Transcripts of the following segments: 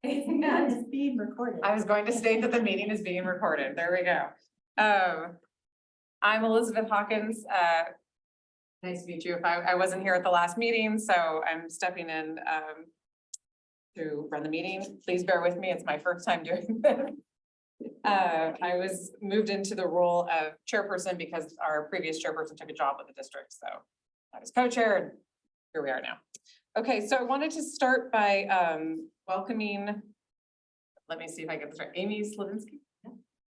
It's being recorded. I was going to state that the meeting is being recorded. There we go. I'm Elizabeth Hawkins. Nice to meet you. If I wasn't here at the last meeting, so I'm stepping in to run the meeting. Please bear with me. It's my first time doing this. I was moved into the role of chairperson because our previous chairperson took a job with the district. So I was co-chair and here we are now. Okay, so I wanted to start by welcoming, let me see if I get this right, Amy Slavinsky.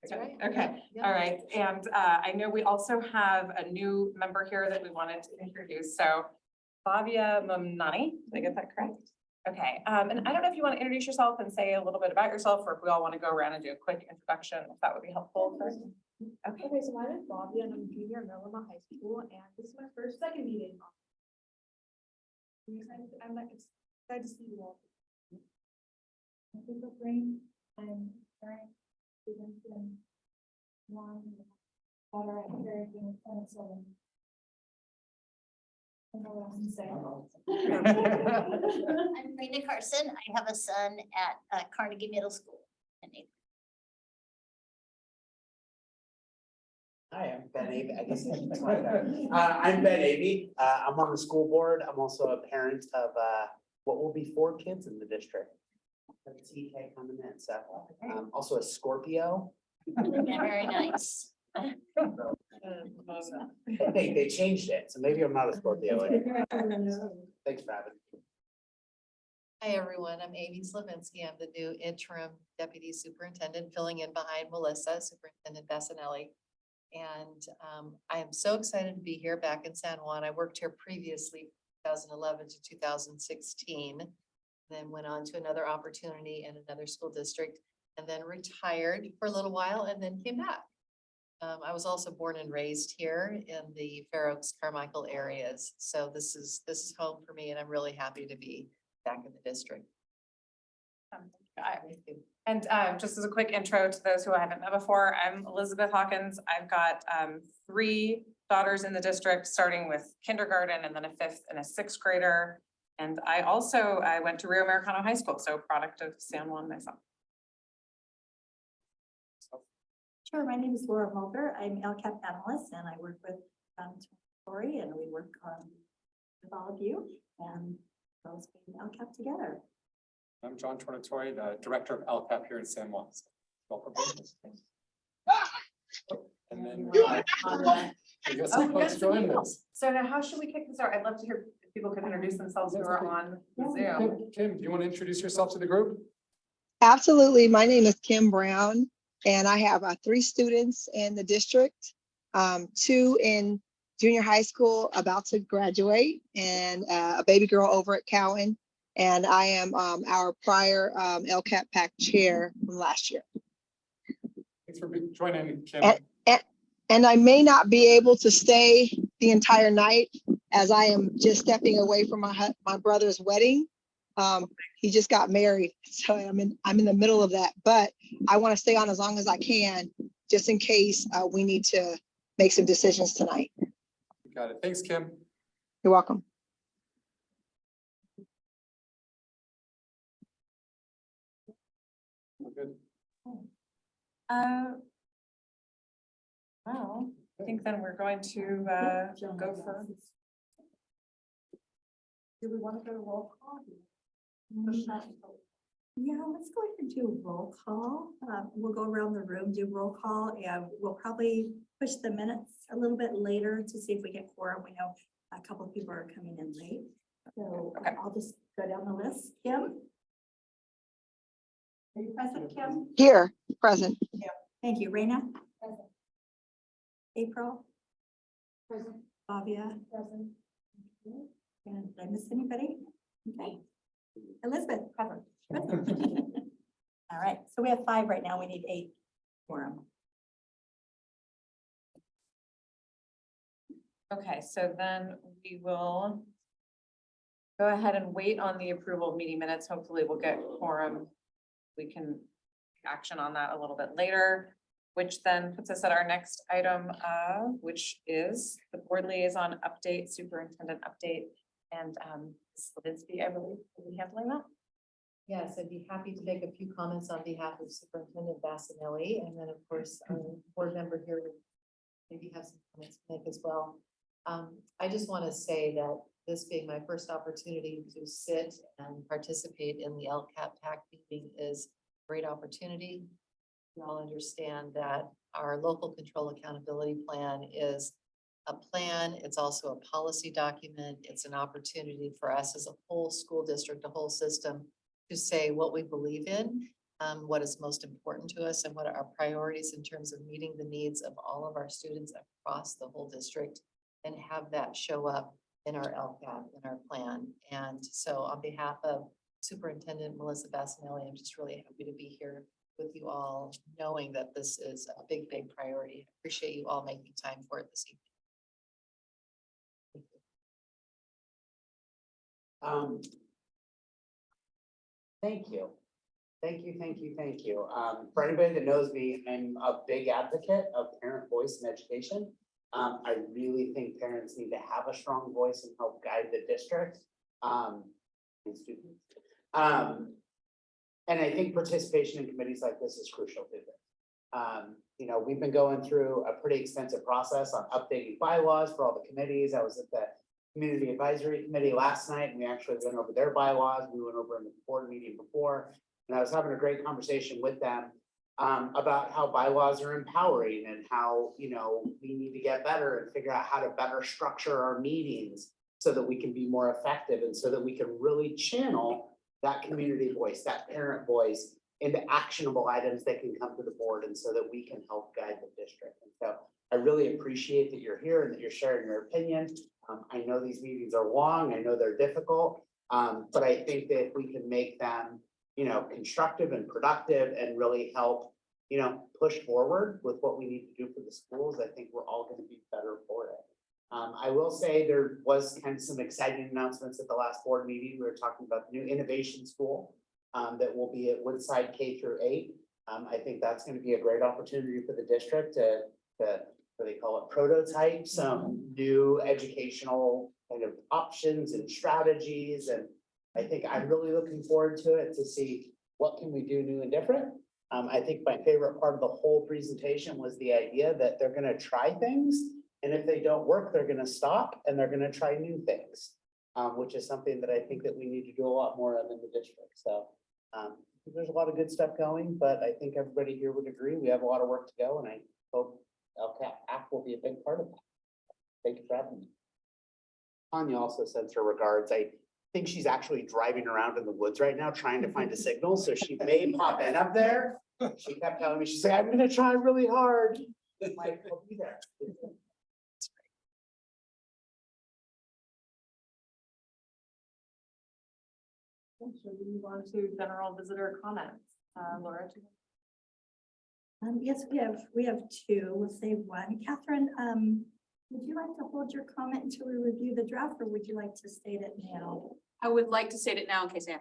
That's right. Okay, Yeah. all right. And I know we also have a new member here that we wanted to introduce. So Flavia Mamnani, did I get that correct? Okay, and I don't know if you want to introduce yourself and say a little bit about yourself, or if we all want to go around and do a quick introduction, if that would be helpful first. Okay. Okay, so my name is Bobby and I'm a junior at Melima High School, and this is my second meeting. I'm excited to see you all. I think of brain and parent students and mom and daughter at parenting and so. I don't know what else to say. I'm Brenda Carson. I have a son at Carnegie Middle School. Hi, I'm Ben Avey. I guess I'm Ben Avey. I'm on the school board. I'm also a parent of what will be 4 kids in the district. TK coming in, so also a Scorpio. Yeah, very nice. They changed it, so maybe I'm not a Scorpio anymore. Thanks for having me. Hi, everyone. I'm Amy Slavinsky. I'm the new interim deputy superintendent, filling in behind Melissa, Superintendent Bassanelli. And I am so excited to be here back in San Juan. I worked here previously, 2011 to 2016, then went on to another opportunity in another school district, and then retired for a little while and then came back. I was also born and raised here in the Fair Oaks, Carmichael areas. So this is home for me, and I'm really happy to be back in the district. And just as a quick intro to those who I haven't met before, I'm Elizabeth Hawkins. I've got 3 daughters in the district, starting with kindergarten and then a 5th and a 6th grader. And I went to Rio Americano High School, so product of San Juan myself. Sure, my name is Laura Mulder. I'm LCAP analyst and I work with Tori, and we work with all of you and those being LCAP together. I'm John Tornatori, the director of LCAP here in San Juan. Welcome. And then I guess some folks join us. So now how should we kick this out? I'd love to hear if people could introduce themselves who are on Zoom. Kim, do you want to introduce yourself to the group? Absolutely. My name is Kim Brown, and I have 3 students in the district, 2 in junior high school about to graduate, and a baby girl over at Cowan. And I am our prior LCAP PAC chair from last year. Thanks for joining, Kim. And I may not be able to stay the entire night, as I am just stepping away from my brother's wedding. He just got married, so I'm in the middle of that. But I want to stay on as long as I can, just in case we need to make some decisions tonight. You got it. Thanks, Kim. You're welcome. Good. Well, I think then we're going to go for. Do we want to go to roll call? Yeah, let's go ahead and do roll call. We'll go around the room, do roll call, and we'll probably push the minutes a little bit later to see if we get quorum. We know a couple of people are coming in late. So Okay. I'll just go down the list. Kim? Are you present, Kim? Here, present. Thank you. Raina? Present. April? Present. Flavia? Present. And did I miss anybody? Okay. Elizabeth? Present. All right, so we have 5 right now. We need 8 quorum. Okay, so then we will go ahead and wait on the approval of meeting minutes. Hopefully we'll get quorum. We can take action on that a little bit later, which then puts us at our next item, which is the board liaison update, superintendent update. And Slavinsky, I believe, will be handling that. Yes, I'd be happy to make a few comments on behalf of Superintendent Bassanelli, and then, of course, our board member here will maybe have some comments to make as well. I just want to say that this being my first opportunity to sit and participate in the LCAP PAC meeting is a great opportunity. We all understand that our local control accountability plan is a plan. It's also a policy document. It's an opportunity for us as a whole school district, a whole system, to say what we believe in, what is most important to us, and what are our priorities in terms of meeting the needs of all of our students across the whole district, and have that show up in our LCAP, in our plan. And so on behalf of Superintendent Melissa Bassanelli, I'm just really happy to be here with you all, knowing that this is a big, big priority. I appreciate you all making time for it this evening. Thank you. Thank you, thank you, thank you. For anybody that knows me, I'm a big advocate of parent voice in education. I really think parents need to have a strong voice and help guide the district. And students. And I think participation in committees like this is crucial to this. You know, we've been going through a pretty extensive process on updating bylaws for all the committees. I was at the Community Advisory Committee last night, and we actually went over their bylaws. We went over in the board meeting before, and I was having a great conversation with them about how bylaws are empowering and how, you know, we need to get better and figure out how to better structure our meetings so that we can be more effective and so that we can really channel that community voice, that parent voice into actionable items that can come to the board and so that we can help guide the district. And so I really appreciate that you're here and that you're sharing your opinion. I know these meetings are long, I know they're difficult, but I think that if we can make them, you know, constructive and productive and really help, you know, push forward with what we need to do for the schools, I think we're all going to be better for it. I will say there was kind of some exciting announcements at the last board meeting. We were talking about the new innovation school that will be at Woodside K-8. I think that's going to be a great opportunity for the district to what they call it, prototype some new educational kind of options and strategies. And I think I'm really looking forward to it to see what can we do new and different. I think my favorite part of the whole presentation was the idea that they're going to try things. And if they don't work, they're going to stop and they're going to try new things, which is something that I think that we need to do a lot more of in the district. So there's a lot of good stuff going, but I think everybody here would agree we have a lot of work to go, and I hope LCAP PAC will be a big part of that. Thank you for having me. Tanya also sends her regards. I think she's actually driving around in the woods right now trying to find a signal, so she may pop in up there. She kept telling me, she's like, I'm going to try really hard. I'm like, I'll be there. Should we move on to general visitor comments? Laura? Yes, we have two. We'll save one. Catherine, would you like to hold your comment until we review the draft, or would you like to state it now? I would like to state it now in case I have.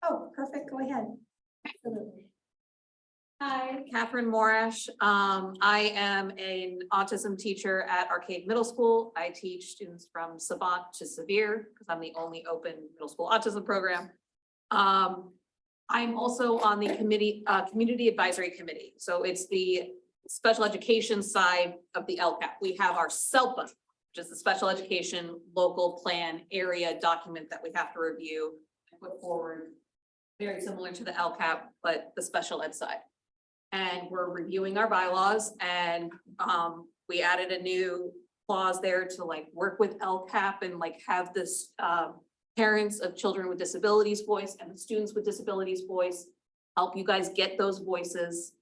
Oh, perfect. Go ahead. Absolutely. Hi, Catherine Morash. I am an autism teacher at Arcade Middle School. I teach students from savant to severe because I'm the only open middle school autism program. I'm also on the community advisory committee. So it's the special education side of the LCAP. We have our SELPA, which is the special education local plan area document that we have to review and put forward. Very similar to the LCAP, but the special ed side. And we're reviewing our bylaws, and we added a new clause there to like work with LCAP and like have this parents of children with disabilities voice and the students with disabilities voice, help you guys get those voices,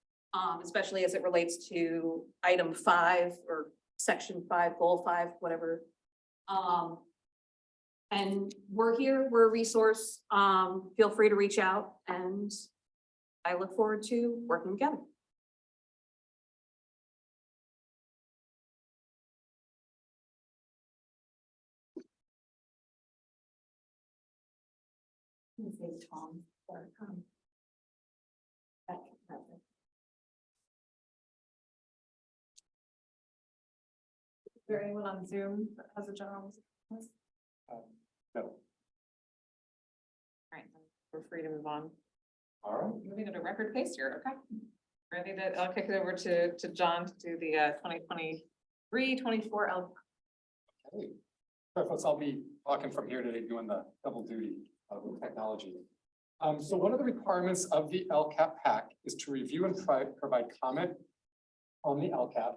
especially as it relates to item 5 or section 5, goal 5, whatever. And we're here, we're a resource. Feel free to reach out, and I look forward to working together. Say Tom or Is there anyone on Zoom that has a general? No. Right, we're free to move on. All right. Moving at a record pace here, okay? Ready to, I'll kick it over to John to do the 2023-24 L. Okay. So folks, I'll be talking from here today, doing the double duty of technology. So one of the requirements of the LCAP PAC is to review and provide comment on the LCAP.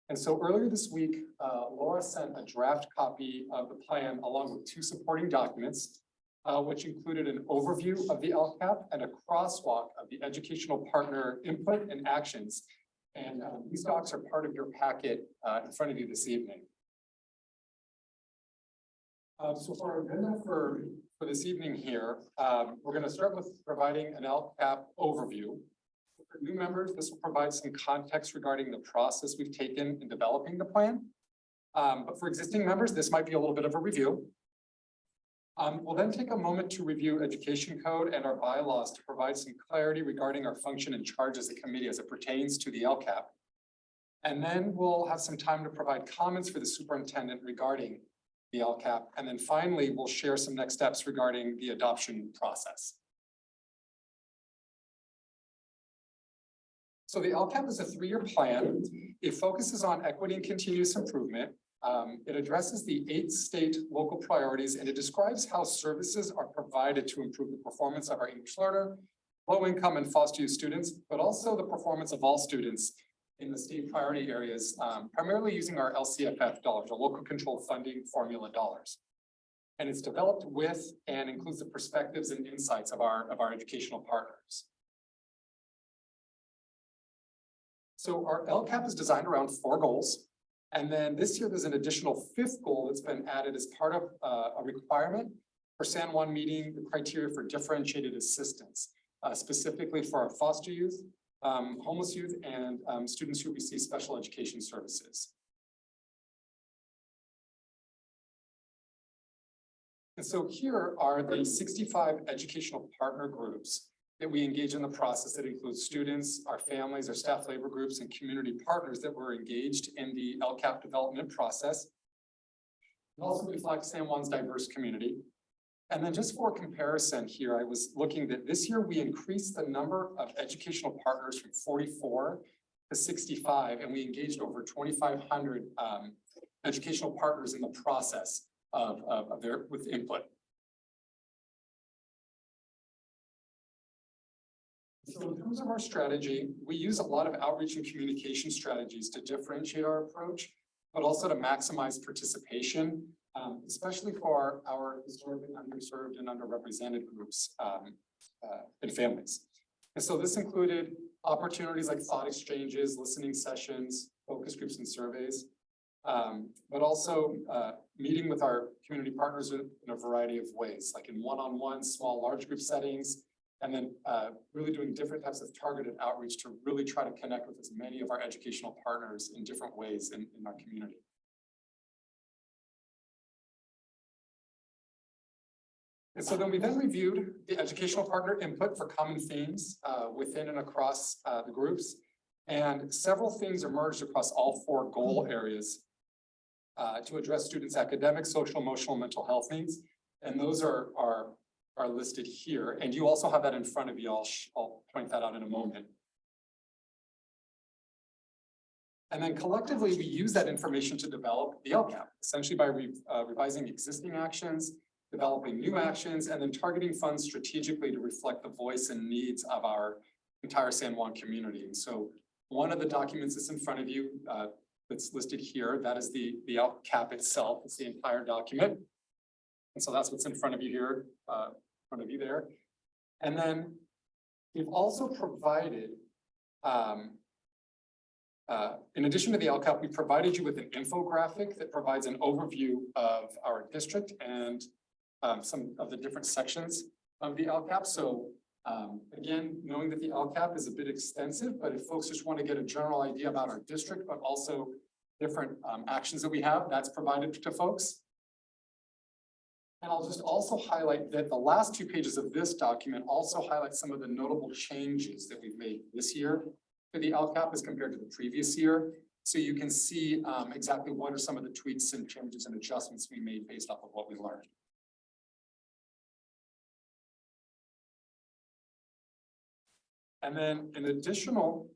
And so earlier this week, Laura sent a draft copy of the plan along with 2 supporting documents, which included an overview of the LCAP and a crosswalk of the educational partner input and actions. And these docs are part of your packet in front of you this evening. So for our agenda for this evening here, we're going to start with providing an LCAP overview. For new members, this will provide some context regarding the process we've taken in developing the plan. But for existing members, this might be a little bit of a review. We'll then take a moment to review education code and our bylaws to provide some clarity regarding our function and charge as a committee as it pertains to the LCAP. And then we'll have some time to provide comments for the superintendent regarding the LCAP. And then finally, we'll share some next steps regarding the adoption process. So the LCAP is a 3-year plan. It focuses on equity and continuous improvement. It addresses the 8 state local priorities, and it describes how services are provided to improve the performance of our English learner, low income and foster youth students, but also the performance of all students in the state priority areas, primarily using our LCFF dollars, or local control funding formula dollars. And it's developed with and includes the perspectives and insights of our educational partners. So our LCAP is designed around 4 goals. And then this year, there's an additional 5th goal that's been added as part of a requirement for San Juan meeting the criteria for differentiated assistance, specifically for our foster youth, homeless youth, and students who receive special education services. And so here are the 65 educational partner groups that we engage in the process that includes students, our families, our staff labor groups, and community partners that were engaged in the LCAP development process. It also reflects San Juan's diverse community. And then just for comparison here, I was looking that this year we increased the number of educational partners from 44 to 65, and we engaged over 2,500 educational partners in the process with input. So in terms of our strategy, we use a lot of outreach and communication strategies to differentiate our approach, but also to maximize participation, especially for our historically underserved and underrepresented groups and families. And so this included opportunities like thought exchanges, listening sessions, focus groups and surveys, but also meeting with our community partners in a variety of ways, like in one-on-one, small, large group settings, and then really doing different types of targeted outreach to really try to connect with as many of our educational partners in different ways in our community. And so then we reviewed the educational partner input for common themes within and across the groups. And several themes emerged across all 4 goal areas to address students' academic, social, emotional, and mental health needs. And those are listed here. And you also have that in front of you. I'll point that out in a moment. And then collectively, we use that information to develop the LCAP, essentially by revising existing actions, developing new actions, and then targeting funds strategically to reflect the voice and needs of our entire San Juan community. And so one of the documents that's in front of you that's listed here, that is the LCAP itself. It's the entire document. And so that's what's in front of you here, in front of you there. And then we've also provided, in addition to the LCAP, we provided you with an infographic that provides an overview of our district and some of the different sections of the LCAP. So again, knowing that the LCAP is a bit extensive, but if folks just want to get a general idea about our district, but also different actions that we have, that's provided to folks. And I'll just also highlight that the last 2 pages of this document also highlight some of the notable changes that we've made this year for the LCAP as compared to the previous year. So you can see exactly what are some of the tweaks and changes and adjustments we made based off of what we learned. And then an additional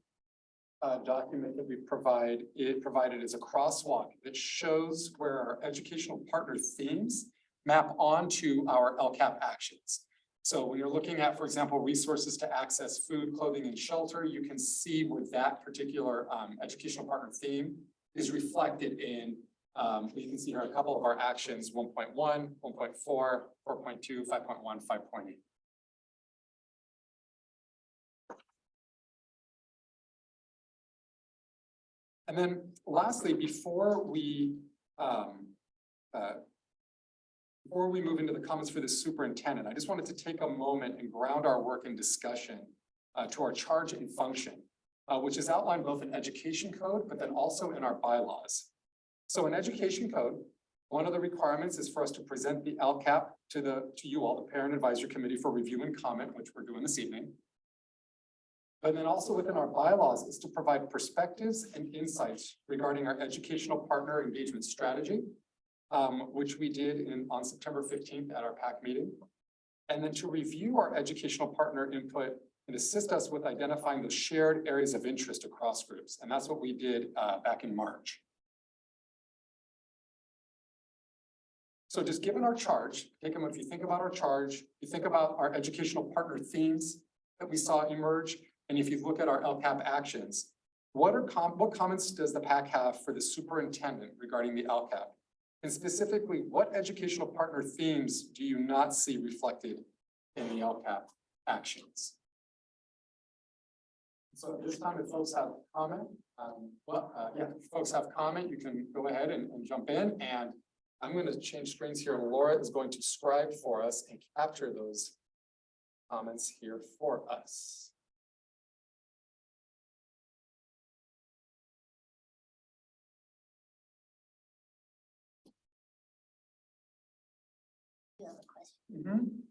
document that we provided is a crosswalk that shows where our educational partner themes map onto our LCAP actions. So when you're looking at, for example, resources to access food, clothing, and shelter, you can see where that particular educational partner theme is reflected in, you can see here a couple of our actions, 1.1, 1.4, 4.2, 5.1, 5.8. And then lastly, before we move into the comments for the superintendent, I just wanted to take a moment and ground our work and discussion to our charge and function, which is outlined both in education code, but then also in our bylaws. So in education code, one of the requirements is for us to present the LCAP to you all, the Parent Advisory Committee, for review and comment, which we're doing this evening. But then also within our bylaws is to provide perspectives and insights regarding our educational partner engagement strategy, which we did on September 15th at our PAC meeting. And then to review our educational partner input and assist us with identifying those shared areas of interest across groups. And that's what we did back in March. So just given our charge, if you think about our charge, you think about our educational partner themes that we saw emerge, and if you look at our LCAP actions, what comments does the PAC have for the superintendent regarding the LCAP? And specifically, what educational partner themes do you not see reflected in the LCAP actions? So at this time, if folks have comment, if folks have comment, you can go ahead and jump in. And I'm going to change screens here. Laura is going to scribe for us and capture those comments here for us. You have a question.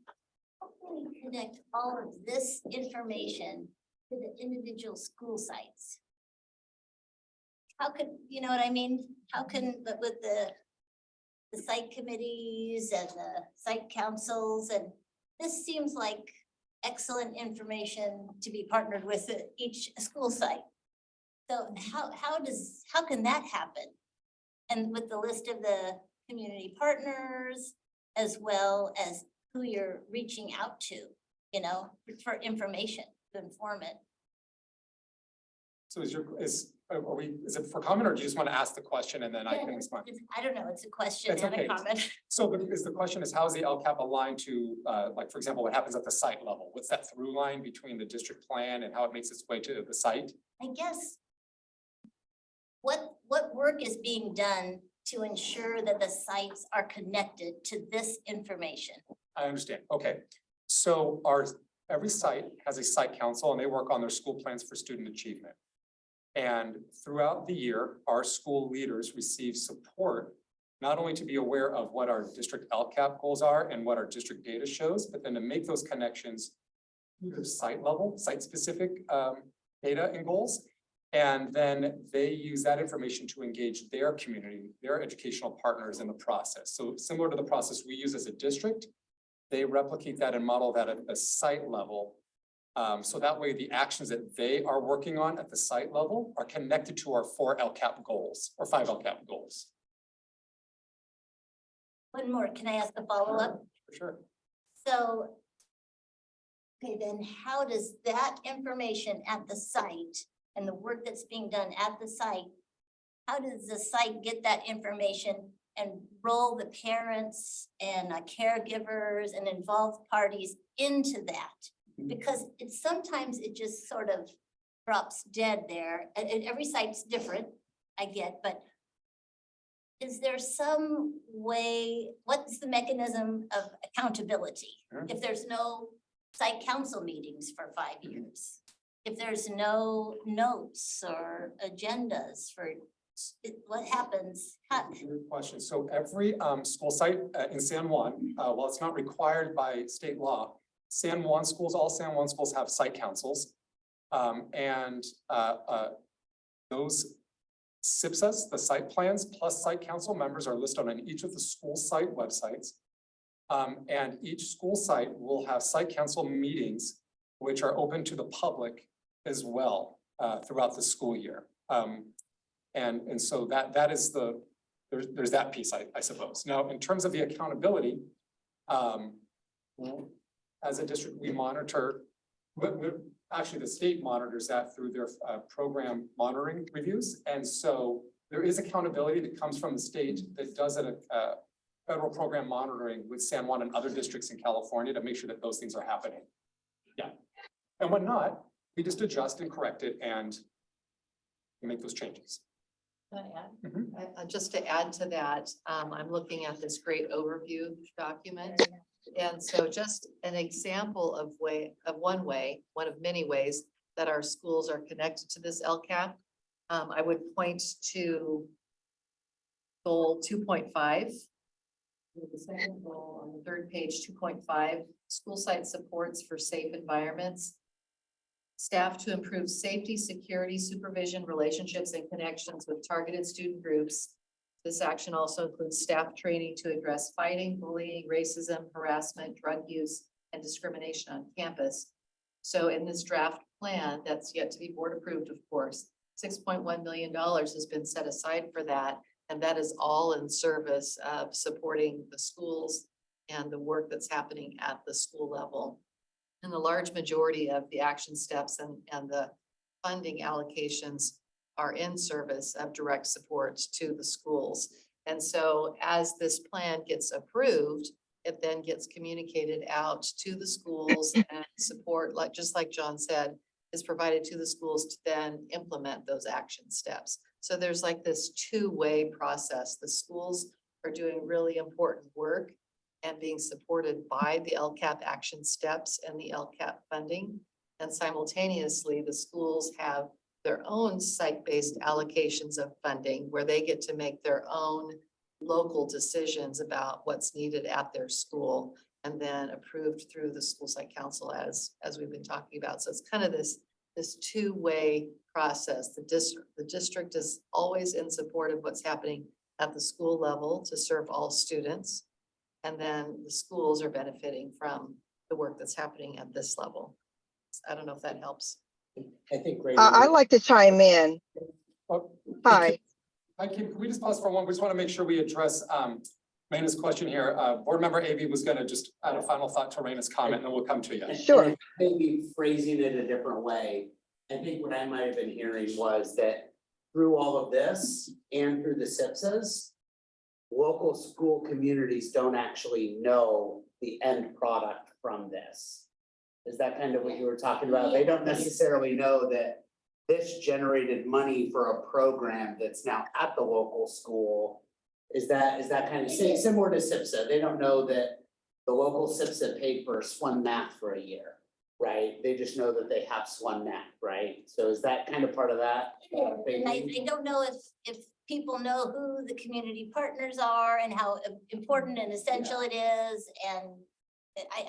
How can we connect all of this information to the individual school sites? How could, you know what I mean? How can, but with the site committees and the site councils, and this seems like excellent information to be partnered with at each school site. So how can that happen? And with the list of the community partners, as well as who you're reaching out to, you know, for information to inform it. So is it for comment, or do you just want to ask the question and then I can respond? I don't know, it's a question It's and okay. a comment. So the question is, how is the LCAP aligned to, like, for example, what happens at the site level? What's that through line between the district plan and how it makes its way to the site? I guess what work is being done to ensure that the sites are connected to this information? I understand. Okay. So every site has a site council and they work on their school plans for student achievement. And throughout the year, our school leaders receive support, not only to be aware of what our district LCAP goals are and what our district data shows, but then to make those connections to the site level, site specific data and goals. And then they use that information to engage their community, their educational partners in the process. So similar to the process we use as a district, they replicate that and model that at the site level. So that way the actions that they are working on at the site level are connected to our 4 LCAP goals or 5 LCAP goals. One more, can I ask a follow-up? For sure. So, okay, then how does that information at the site and the work that's being done at the site, how does the site get that information and roll the parents and caregivers and involved parties into that? Because sometimes it just sort of drops dead there. And every site's different, I get, but is there some way, what's the mechanism of accountability? Sure. If there's no site council meetings for 5 years, if there's no notes or agendas for what happens? Good question. So every school site in San Juan, while it's not required by state law, San Juan schools, all San Juan schools have site councils. Those SIPSAs, the site plans plus site council members are listed on each of the school site websites. And each school site will have site council meetings which are open to the public as well throughout the school year. And so that is there's that piece, I suppose. Now, in terms of the accountability, as a district, we monitor, actually the state monitors that through their program monitoring reviews. And so there is accountability that comes from the state that does a federal program monitoring with San Juan and other districts in California to make sure that those things are happening. Yeah. And when not, we just adjust and correct it and make those changes. Can I add? Mhm. Just to add to that, I'm looking at this great overview document. And so just an example of one of many ways that our schools are connected to this LCAP. I would point to goal 2.5. The second goal on the third page, 2.5, school site supports for safe environments. Staff to improve safety, security, supervision, relationships, and connections with targeted student groups. This action also includes staff training to address fighting, bullying, racism, harassment, drug use, and discrimination on campus. So in this draft plan, that's yet to be board approved, of course, $6.1 million has been set aside for that. And that is all in service of supporting the schools and the work that's happening at the school level. And the large majority of the action steps and the funding allocations are in service of direct support to the schools. And so as this plan gets approved, it then gets communicated out to the schools and support, just like John said, is provided to the schools to then implement those action steps. So there's like this two-way process. The schools are doing really important work and being supported by the LCAP action steps and the LCAP funding. And simultaneously, the schools have their own site-based allocations of funding where they get to make their own local decisions about what's needed at their school and then approved through the school site council as we've been talking about. So it's kind of this two-way process. The district is always in support of what's happening at the school level to serve all students. And then the schools are benefiting from the work that's happening at this level. I don't know if that helps. I think. I'd like to chime in. Oh, Hi. Can we just pause for one? We just want to make sure we address Raina's question here. Board member Avey was going to just add a final thought to Raina's comment, and then we'll come to you. Sure. Maybe phrasing it a different way. I think what I might have been hearing was that through all of this and through the SIPSAs, local school communities don't actually know the end product from this. Is that kind of what you were talking about? They don't necessarily know that this generated money for a program that's now at the local school. Is that kind of similar to SIPSA? They don't know that the local SIPSA paid for SWAN math for a year, right? They just know that they have SWAN math, right? So is that kind of part of that? And I don't know if people know who the community partners are and how important and essential it is. And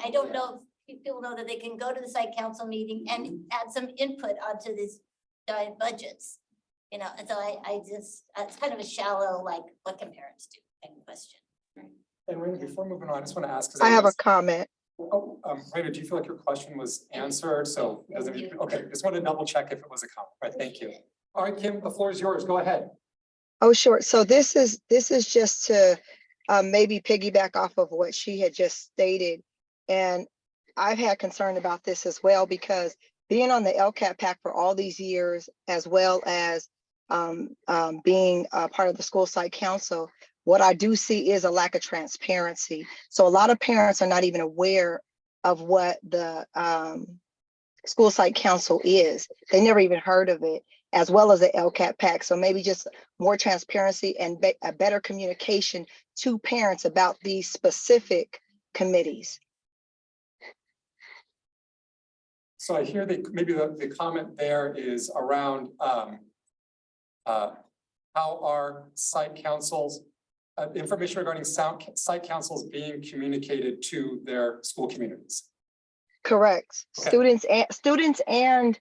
I don't know if people know that they can go to the site council meeting and add some input onto these giant budgets. You know, and so I just, it's kind of a shallow, like, what can parents do kind of question. And Raina, before moving on, I just want to ask. I have a comment. Oh, Raina, do you feel like your question was answered? So it doesn't, okay, just want to double check if it was a comment. Right, thank you. All right, Kim, the floor is yours. Go ahead. Oh, sure. So this is just to maybe piggyback off of what she had just stated. And I've had concern about this as well, because being on the LCAP PAC for all these years, as well as being a part of the school site council, what I do see is a lack of transparency. So a lot of parents are not even aware of what the school site council is. They never even heard of it, as well as the LCAP PAC. So maybe just more transparency and a better communication to parents about these specific committees. So I hear that maybe the comment there is around how are site councils, information regarding site councils being communicated to their school communities. Correct. Okay. Students and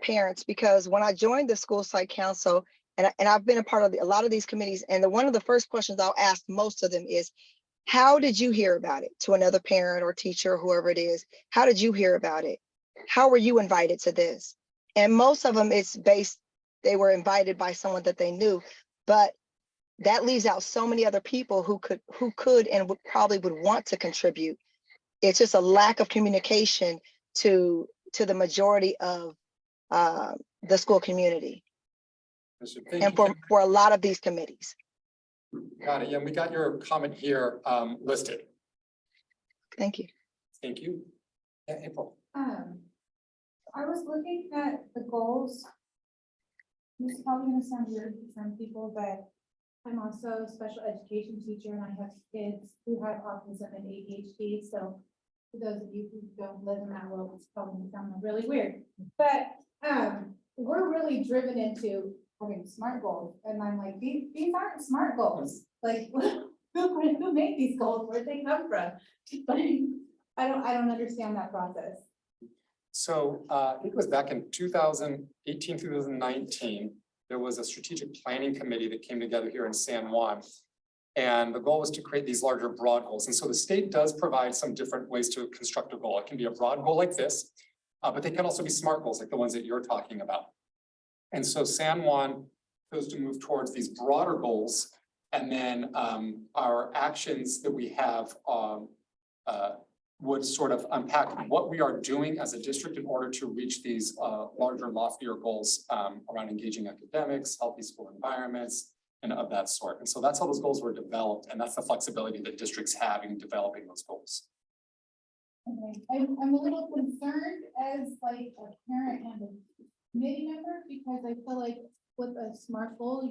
parents, because when I joined the school site council, and I've been a part of a lot of these committees, and one of the first questions I'll ask most of them is, how did you hear about it? To another parent or teacher, whoever it is, how did you hear about it? how were you invited to this? And most of them, it's based, they were invited by someone that they knew, but that leaves out so many other people who could and would probably would want to contribute. It's just a lack of communication to the majority of the school community Thank and you. for a lot of these committees. Got it. Yeah, we got your comment here listed. Thank you. Thank you. Yeah, April. I was looking at the goals. This is probably gonna sound weird to some people, but I'm also a special education teacher and I have kids who have autism and ADHD, so for those of you who don't live in that world, it's probably gonna sound really weird. But, we're really driven into having SMART goals, and I'm like, these aren't SMART goals. Like, who made these goals? Where'd they come from? Like, I don't understand that process. So I think it was back in 2018, 2019, there was a strategic planning committee that came together here in San Juan. And the goal was to create these larger broad goals. And so the state does provide some different ways to construct a goal. It can be a broad goal like this, but they can also be SMART goals like the ones that you're talking about. And so San Juan goes to move towards these broader goals. And then our actions that we have would sort of unpack what we are doing as a district in order to reach these larger, loftier goals around engaging academics, healthy school environments, and of that sort. And so that's how those goals were developed, and that's the flexibility that districts have in developing those goals. Okay, I'm a little concerned as like a parent and a committee member, because I feel like with a SMART goal,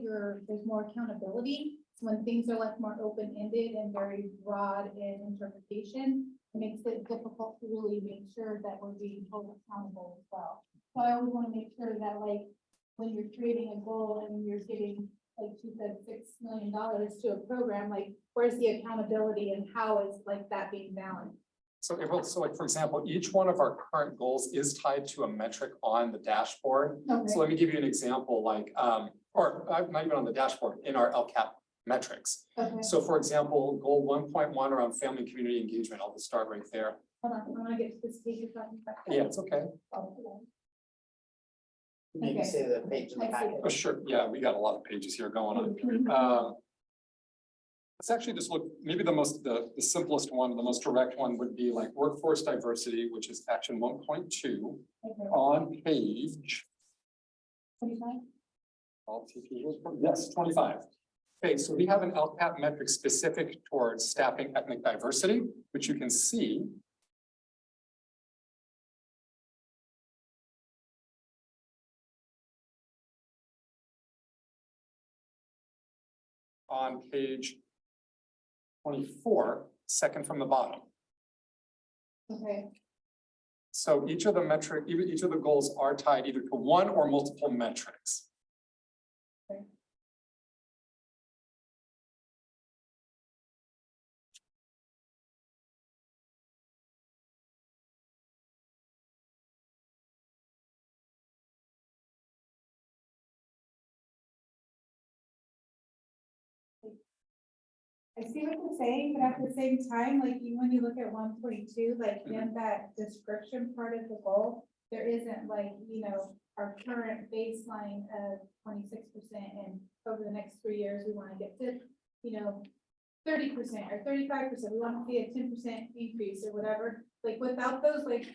there's more accountability. When things are left more open-ended and very broad in interpretation, it makes it difficult to really make sure that we're being held accountable as well. So I always want to make sure that, like, when you're creating a goal and you're giving, like she said, $6 million to a program, like, where's the accountability and how is like that being balanced? So April, so like, for example, each one of our current goals is tied to a metric on the dashboard. Okay. So let me give you an example, like, or not even on the dashboard, in our LCAP metrics. Okay, So for example, goal 1.1 around family and community engagement, I'll just start right there. hold on, I want to get to this page. Yeah, it's okay. Maybe Okay. say the page in the I see. packet. Oh, sure. Yeah, we got a lot of pages here going on. Let's actually just look, maybe the simplest one, the most direct one would be like workforce diversity, which is action 1.2 on page. 25? Yes, 25. Okay, so we have an LCAP metric specific towards staffing ethnic diversity, which you can see. On page 24, second from the bottom. Okay, So each of the goals are tied either to one or multiple metrics. Okay. I see what you're saying, but at the same time, like, even when you look at 1.2, like, in that description part of the goal, there isn't like, our current baseline of 26%, and over the next 3 years, we want to get to, 30% or 35%, we want to see a 10% increase or whatever, like, without those, like,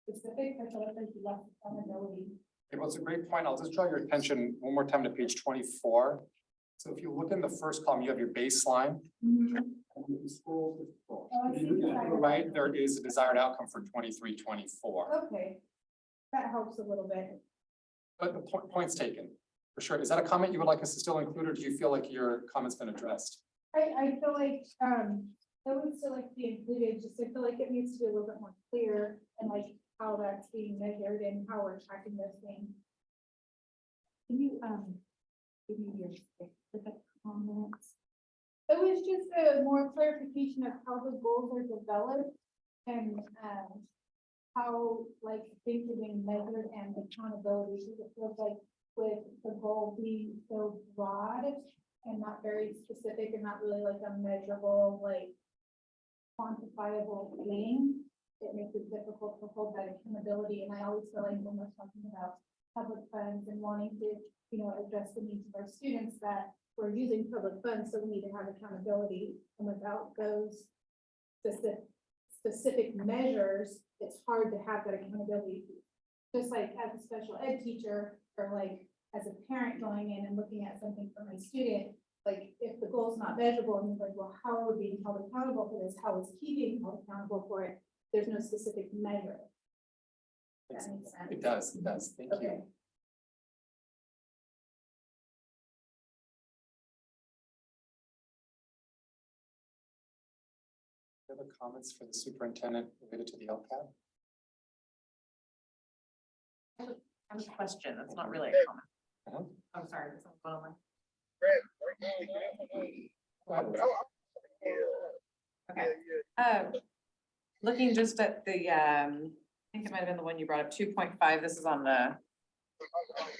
specific, I feel like there's less accountability. Okay, well, it's a great point. I'll just draw your attention one more time to page 24. So if you look in the first column, you have your baseline. Oh, I see. Right, there is a desired outcome for 23-24. Okay, that helps a little bit. But the point's taken, for sure. Is that a comment you would like us to still include, or do you feel like your comment's been addressed? I feel like, that would still like to be included, just I feel like it needs to be a little bit more clear and like how that's being measured and how we're tracking those things. Can you, give me your specific comments? It was just a more clarification of how the goals are developed and, how like things are being measured and accountability, because it feels like with the goal being so broad and not very specific and not really like a measurable, like quantifiable thing, it makes it difficult to hold that accountability. And I always feel like when we're talking about public funds and wanting to, address the needs of our students, that we're using public funds, so we need to have accountability. And without those specific measures, it's hard to have that accountability. Just like as a special ed teacher, or like as a parent going in and looking at something for my student, like if the goal is not measurable, and you're like, well, how are we being held accountable for this? How is he being held accountable for it? There's no specific measure. That makes sense. It does. Thank you. Okay. Other comments for the superintendent related to the LCAP? I have a question. That's not really a comment. Uh-huh. I'm sorry. there's something going on. Okay. Looking just at the, I think it might have been the one you brought up, 2.5. This is on the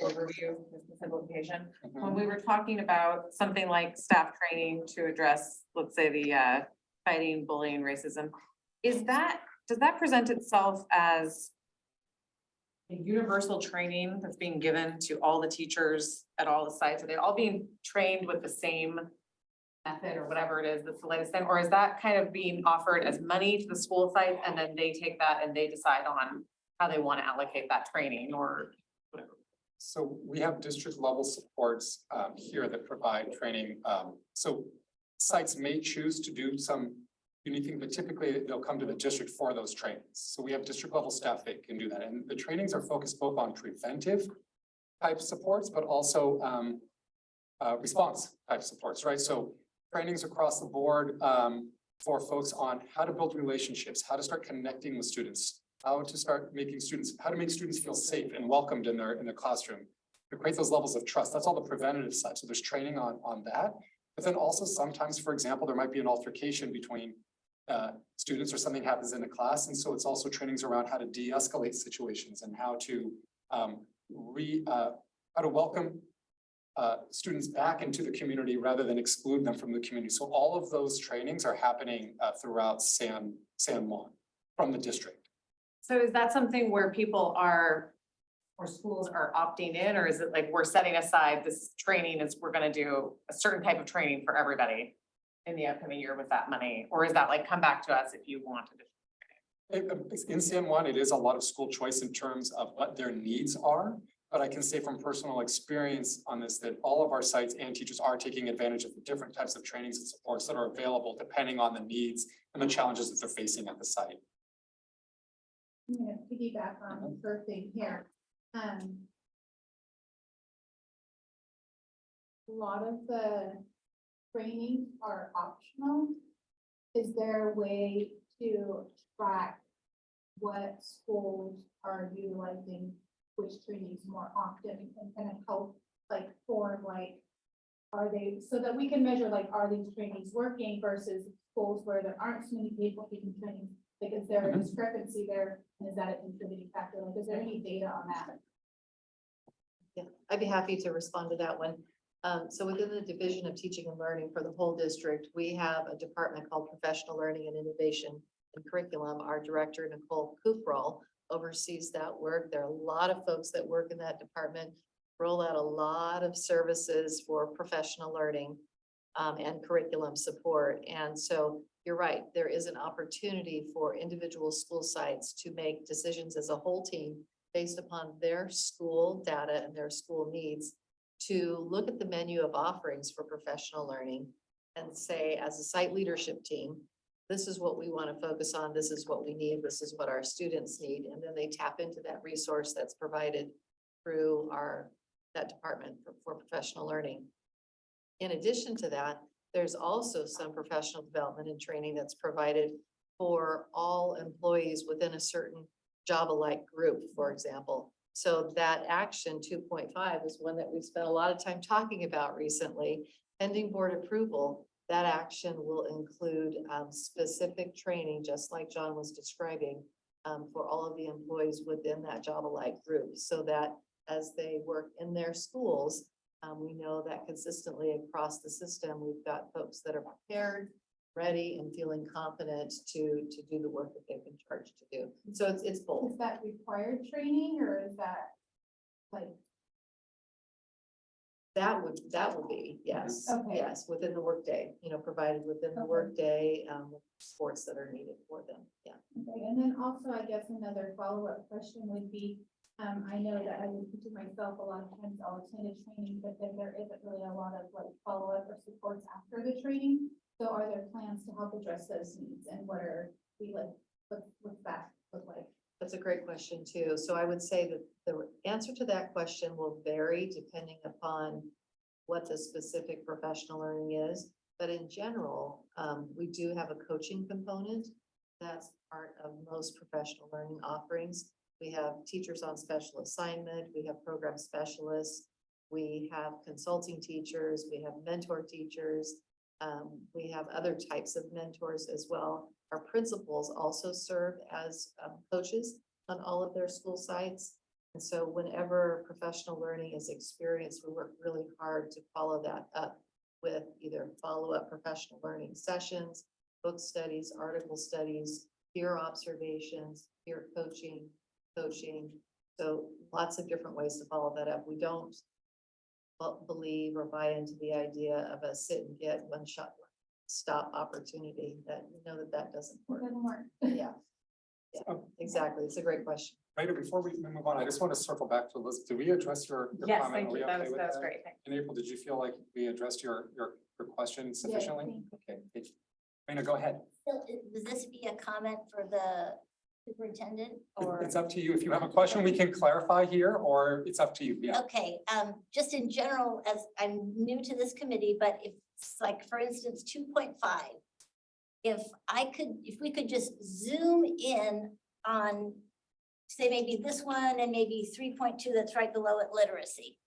overview, the simplification. When we were talking about something like staff training to address, let's say, the fighting, bullying, racism, does that present itself as a universal training that's being given to all the teachers at all the sites? Are they all being trained with the same method or whatever it is that's the latest thing? Or is that kind of being offered as money to the school sites and then they take that and they decide on how they want to allocate that training or whatever? So we have district level supports here that provide training. So sites may choose to do some unique thing, but typically they'll come to the district for those trainings. So we have district level staff that can do that. And the trainings are focused both on preventive type supports, but also response type supports, right? So trainings across the board for folks on how to build relationships, how to start connecting with students, how to make students feel safe and welcomed in their classroom, to create those levels of trust. That's all the preventative side. So there's training on that. But then also sometimes, for example, there might be an altercation between students or something happens in a class. And so it's also trainings around how to de-escalate situations and how to welcome students back into the community rather than exclude them from the community. So all of those trainings are happening throughout San Juan from the district. So is that something where people are, or schools are opting in, or is it like we're setting aside this training we're gonna do a certain type of training for everybody in the upcoming year with that money? Or is that like, come back to us if you want to? In San Juan, it is a lot of school choice in terms of what their needs are. But I can say from personal experience on this, that all of our sites and teachers are taking advantage of the different types of trainings and supports that are available depending on the needs and the challenges that they're facing at the site. I'm gonna piggyback on the first thing here. A lot of the trainings are optional. Is there a way to track what schools are utilizing which trainings more often and kind of help like form like, are they, so that we can measure like, are these trainings working versus schools where there aren't so many people taking training? Like, is there a discrepancy there? And is that a contributing factor? Like, is there any data on that? Yeah, I'd be happy to respond to that one. So within the Division of Teaching and Learning for the whole district, we have a department called Professional Learning and Innovation and Curriculum. Our director, Nicole Cooperall, oversees that work. There are a lot of folks that work in that department, roll out a lot of services for professional learning and curriculum support. And so you're right, there is an opportunity for individual school sites to make decisions as a whole team based upon their school data and their school needs, to look at the menu of offerings for professional learning and say, as a site leadership team, this is what we want to focus on, this is what we need, this is what our students need. And then they tap into that resource that's provided through that department for professional learning. In addition to that, there's also some professional development and training that's provided for all employees within a certain job-alike group, for example. So that action 2.5 is one that we've spent a lot of time talking about recently. Pending board approval, that action will include specific training, just like John was describing, for all of the employees within that job-alike group, so that as they work in their schools, we know that consistently across the system, we've got folks that are prepared ready and feeling confident to do the work that they've been charged to do. So it's both. Is that required training or is that like, That would be, yes, Okay. yes, within the workday, provided within the Okay. workday, with sports that are needed for them, yeah. okay, and then also, I guess another follow-up question would be, I know that I would teach myself a lot of times I'll attend a training, but then there isn't really a lot of like follow-up or supports after the training. So are there plans to help address those needs and what are we like, what's that look like? That's a great question too. So I would say that the answer to that question will vary depending upon what the specific professional learning is. But in general, we do have a coaching component. That's part of most professional learning offerings. We have teachers on special assignment, we have program specialists, we have consulting teachers, we have mentor teachers. We have other types of mentors as well. Our principals also serve as coaches on all of their school sites. And so whenever professional learning is experienced, we work really hard to follow that up with either follow-up professional learning sessions, book studies, article studies, peer observations, peer coaching. So lots of different ways to follow that up. We don't believe or buy into the idea of a sit and get one shot stop opportunity, that that doesn't It work. doesn't work. Yeah. Yeah, exactly. It's a great question. Rita, before we move on, I just want to circle back to Elizabeth. Did we address your Yes, comment? thank Are we you. That okay was, with that was great. Thank In April, did you feel like we addressed your question sufficiently? Okay. Rita, go ahead. So does this be a comment for the superintendent or? It's up to you. If you have a question, we can clarify here, or it's up to you. Yeah. Okay, just in general, as I'm new to this committee, but if it's like, for instance, 2.5. If we could just zoom in on, say, maybe this one and maybe 3.2 that's right below it, literacy.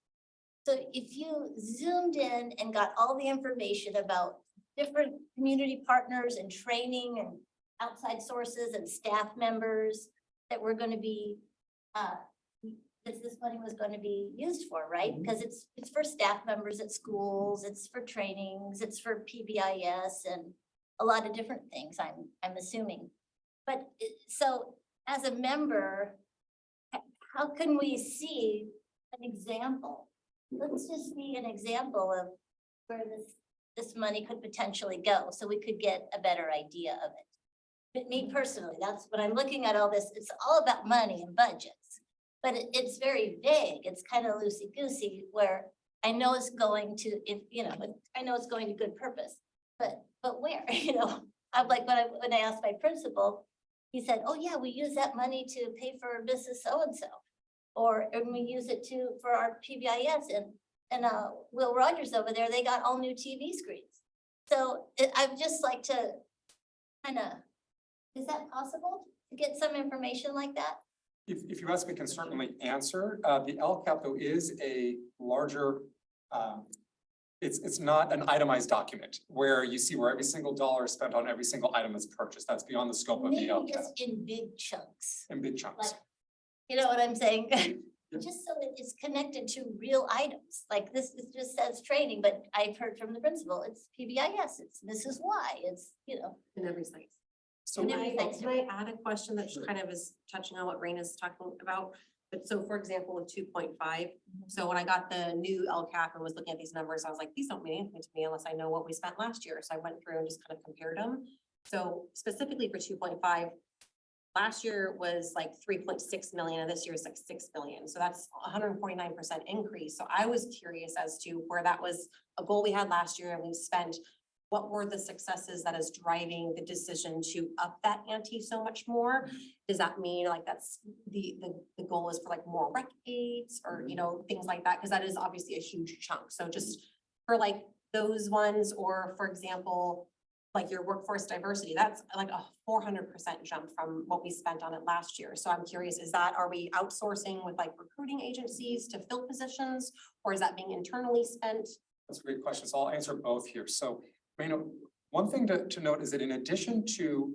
So if you zoomed in and got all the information about different community partners and training and outside sources and staff members that were going to be, that this money was going to be used for, right? Because it's for staff members at schools, it's for trainings, it's for PBIS and a lot of different things, I'm assuming. But so as a member, how can we see an example? Let's just see an example of where this money could potentially go, so we could get a better idea of it. But me personally, that's when I'm looking at all this, it's all about money and budgets, but it's very vague. It's kind of loosey-goosey, where I know it's going to, I know it's going to good purpose, but where, I'm like, when I asked my principal, he said, oh yeah, we use that money to pay for Mrs. So-and-so. And we use it for our PBIS and Will Rogers over there, they got all new TV screens. So I'd just like to kind of, is that possible to get some information like that? If you ask, we can certainly answer. The LCAP though is a larger, it's not an itemized document where you see where every single dollar is spent on every single item is purchased. That's beyond the scope of the Maybe LCAP just in big chunks, in big chunks. like, you know what I'm saying? Just so that it's connected to real items, like this, it just says training, but I've heard from the principal, it's PBIS, it's Mrs. Y, it's, In every site. So And Can every I, site's can I add a question that kind of is touching on what Raina's talking about? But so for example, with 2.5, so when I got the new LCAP and was looking at these numbers, I was like, these don't mean anything to me unless I know what we spent last year. So I went through and just kind of compared them. So specifically for 2.5, last year was like 3.6 million and this year is like 6 billion. So that's 149% increase. So I was curious as to where that was a goal we had last year and we spent. What were the successes that is driving the decision to up that ante so much more? Does that mean like that's the goal is for like more rec aids or, things like that? Because that is obviously a huge chunk. So just for like those ones, or for example, like your workforce diversity, that's like a 400% jump from what we spent on it last year. So I'm curious, are we outsourcing with like recruiting agencies to fill positions, or is that being internally spent? that's a great question. So I'll answer both here. So Raina, one thing to note is that in addition to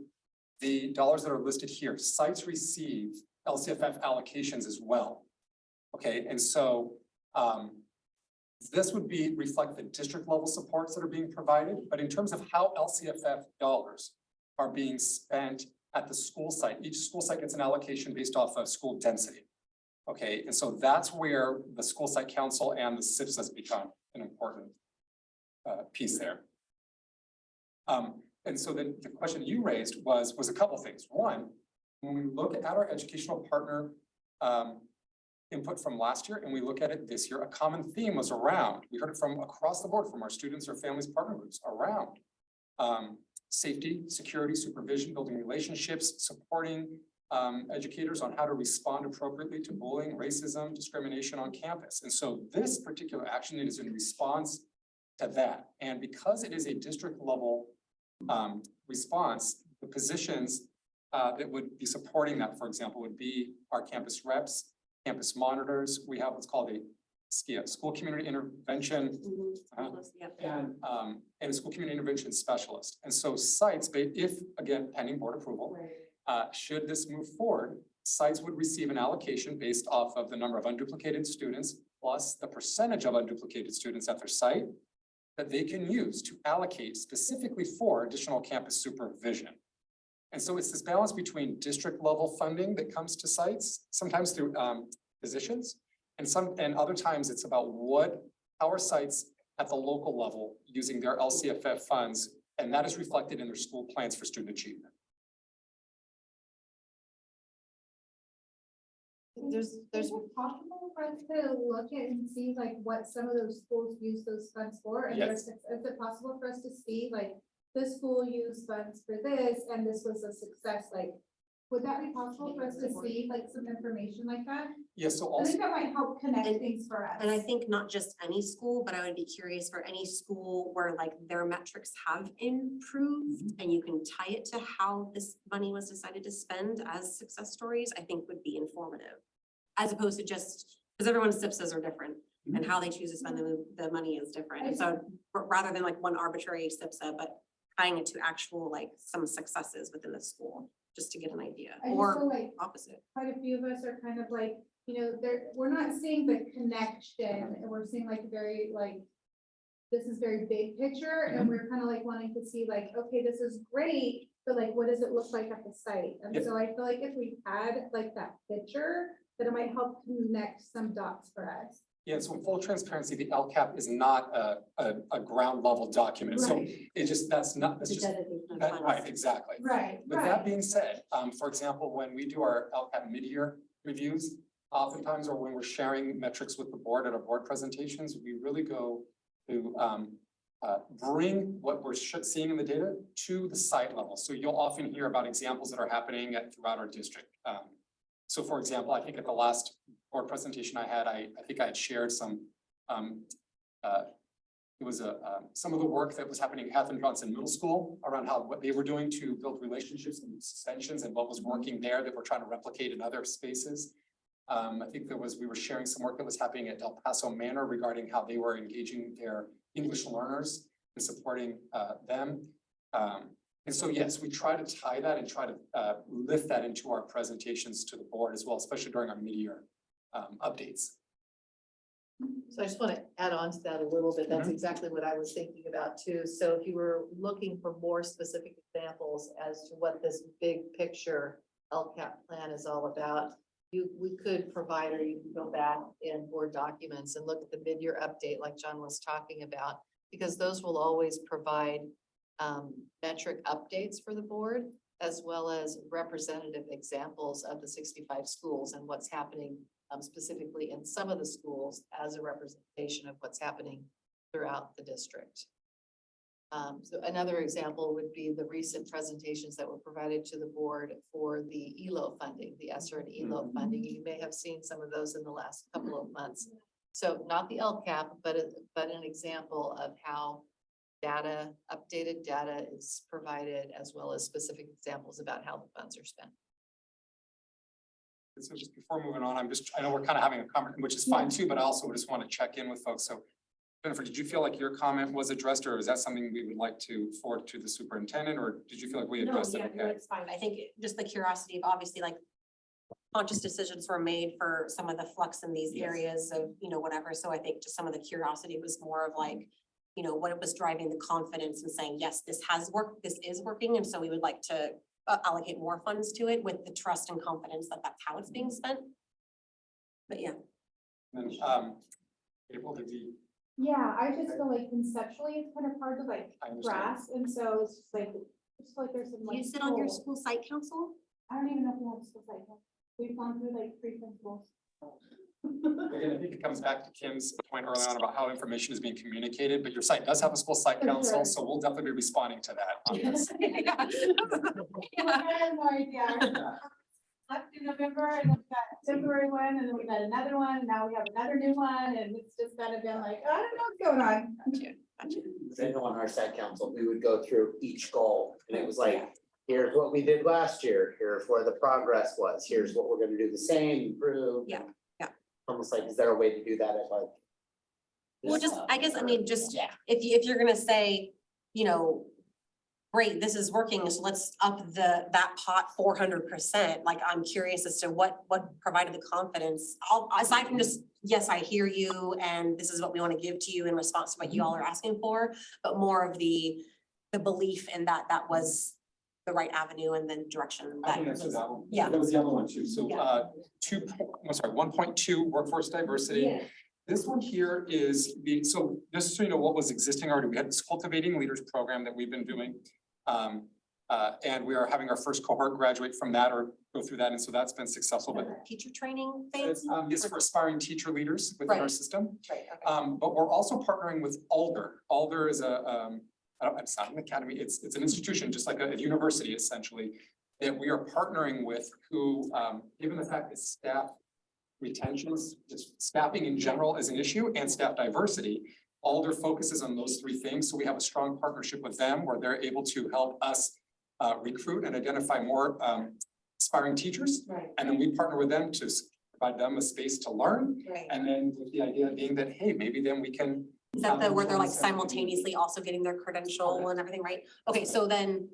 the dollars that are listed here, sites receive LCFF allocations as well. Okay, and so This would be, reflect the district level supports that are being provided, but in terms of how LCFF dollars are being spent at the school site, each school site gets an allocation based off of school density. Okay, and so that's where the school site council and the SIPs has become an important piece there. And so the question you raised was a couple things. One, when we look at our educational partner input from last year and we look at it this year, a common theme was around, we heard it from across the board from our students or families partner groups around safety, security, supervision, building relationships, supporting educators on how to respond appropriately to bullying, racism, discrimination on campus. And so this particular action is in response to that. And because it is a district level response, the positions that would be supporting that, for example, would be our campus reps, campus monitors. We have what's called a SCIA, School Community Intervention, and a School Community Intervention Specialist. And so sites, if again, pending board approval, should this move forward, sites would receive an allocation based off of the number of unduplicated students plus the percentage of unduplicated students at their site that they can use to allocate specifically for additional campus supervision. And so it's this balance between district level funding that comes to sites, sometimes through positions, and other times it's about how are sites at the local level using their LCFF funds, and that is reflected in their school plans for student achievement. There's Is it possible for us to look at and see like what some of those schools use those funds for? And Yes. is it possible for us to see like this school used funds for this and this was a success? Like, would that be possible for us to see like some information like that? Yes, so I also, think that might help connect And- things for us. And I think not just any school, but I would be curious for any school where like their metrics have improved and you can tie it to how this money was decided to spend as success stories, I think would be informative. As opposed to just, because everyone's SIPSs are different and how they choose to spend the money is different. And so rather than like one arbitrary SIPSA, but tying it to actual like some successes within the school, just to get an idea, I just or feel like opposite. quite a few of us are kind of like, you know, we're not seeing the connection and we're seeing like very like, this is very big picture and we're kind of like wanting to see like, okay, this is great, but like, what does it look like at the site? And Yep. so I feel like if we had like that picture, that it might help connect some dots for us. yeah, so in full transparency, the LCAP is not a ground level document. So Right. it just, that's not, that's The just, dedication of that, funds. right, exactly. Right, With that being said, for example, when we do our LCAP mid-year reviews, oftentimes, or when we're sharing metrics with the board at our board presentations, we really go to bring what we're seeing in the data to the site level. So you'll often hear about examples that are happening throughout our district. So for example, I think at the last board presentation I had, I think I had shared some, it was some of the work that was happening at Hathaway Johnson Middle School around what they were doing to build relationships and suspensions and what was working there that we're trying to replicate in other spaces. I think we were sharing some work that was happening at El Paso Manor regarding how they were engaging their English learners and supporting them. And so, yes, we try to tie that and try to lift that into our presentations to the board as well, especially during our mid-year updates. So I just want to add on to that a little bit. That's exactly what I was thinking about too. So if you were looking for more specific examples as to what this big picture LCAP plan is all about, we could provide, or you can go back in board documents and look at the mid-year update like John was talking about, because those will always provide metric updates for the board, as well as representative examples of the 65 schools and what's happening specifically in some of the schools as a representation of what's happening throughout the district. So another example would be the recent presentations that were provided to the board for the ELO funding, the ESSER and ELO funding. You may have seen some of those in the last couple of months. So not the LCAP, but an example of how updated data is provided, as well as specific examples about how the funds are spent. So just before moving on, I know we're kind of having a conversation, which is fine too, but I also just want to check in with folks. So Jennifer, did you feel like your comment was addressed, or is that something we would like to forward to the superintendent, or did you feel like we addressed it? No, Okay. it's fine. I think just the curiosity of obviously like conscious decisions were made for some of the flux in these Yes. areas of, whatever. So I think just some of the curiosity was more of like, what was driving the confidence and saying, yes, this has worked, this is working. And so we would like to allocate more funds to it with the trust and confidence that that's how it's being spent. But yeah. And April, did you, Yeah, I just feel like conceptually it's kind of hard to like I understand. grasp, and so it's just like, there's some Do like. you sit on your holes. school site council? I don't even know if we have a school site. We've gone through like 3 principals. Again, I think it comes back to Kim's point early on about how information is being communicated, but your site does have a school site For council, sure. so we'll definitely be responding to that on this. I have no idea. Left in November, and then we got a temporary one, and then we got another one, and now we have another new one, and it's just kind of been like, I don't know what's going on. I know on our site council, we would go through each goal and it was like, here's what we did last year, here's where the progress was, here's what we're gonna do the same, improve. Yeah, yeah. Almost like, is there a way to do that at like? Well, just, I guess, just Yeah. if you're gonna say, great, this is working, so let's up that pot 400%. Like, I'm curious as to what provided the confidence, aside from just, yes, I hear you, and this is what we want to give to you in response to what you all are asking for, but more of the belief in that was the right avenue and then direction. I can answer that one. Yeah. That was the other one too. So, Yeah. 1.2 workforce diversity. This one here is so just so you know what was existing already, we had this cultivating leaders program that we've been doing. And we are having our first cohort graduate from that or go through that. And so that's been successful, but Teacher training phase? it's for aspiring teacher leaders within our Right. system. Right, okay. But we're also partnering with Alder. Alder is it's not an academy, it's an institution, just like a university essentially, that we are partnering with who, given the fact that staff retentions, just staffing in general is an issue and staff diversity, Alder focuses on those 3 things. So we have a strong partnership with them where they're able to help us recruit and identify more aspiring teachers. Right, And then we partner with them to provide them a space to learn. right. And then with the idea being that, hey, maybe then we can. Is that where they're like simultaneously also getting their credential and everything, right? Okay, so then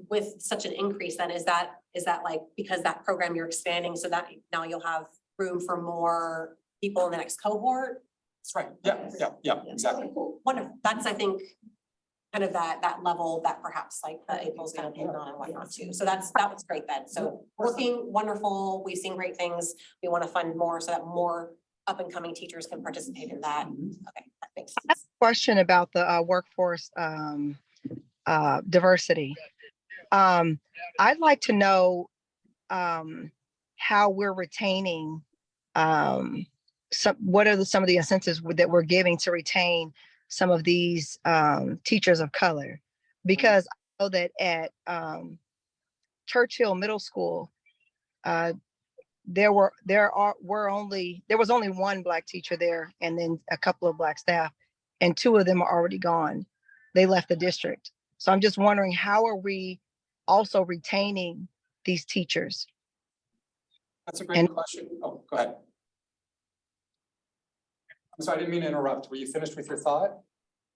with such an increase, then is that like, because that program you're expanding so that now you'll have room for more people in the next cohort? That's right. Yeah, exactly. Okay, cool. Wonderful. That's, I think, kind of that level that perhaps like April's kind of hitting on and whatnot too. So that was great then. So working wonderful. We've seen great things. We want to fund more so that more up and coming teachers can participate in that. Okay, that makes sense. Question about the workforce diversity. I'd like to know how we're retaining what are some of the incentives that we're giving to retain some of these teachers of color, because I know that at Churchill Middle School, there was only one Black teacher there, and then a couple of Black staff, and 2 of them are already gone. They left the district. So I'm just wondering, how are we also retaining these teachers? That's a great question. Oh, go ahead. I'm sorry, I didn't mean to interrupt. Were you finished with your thought?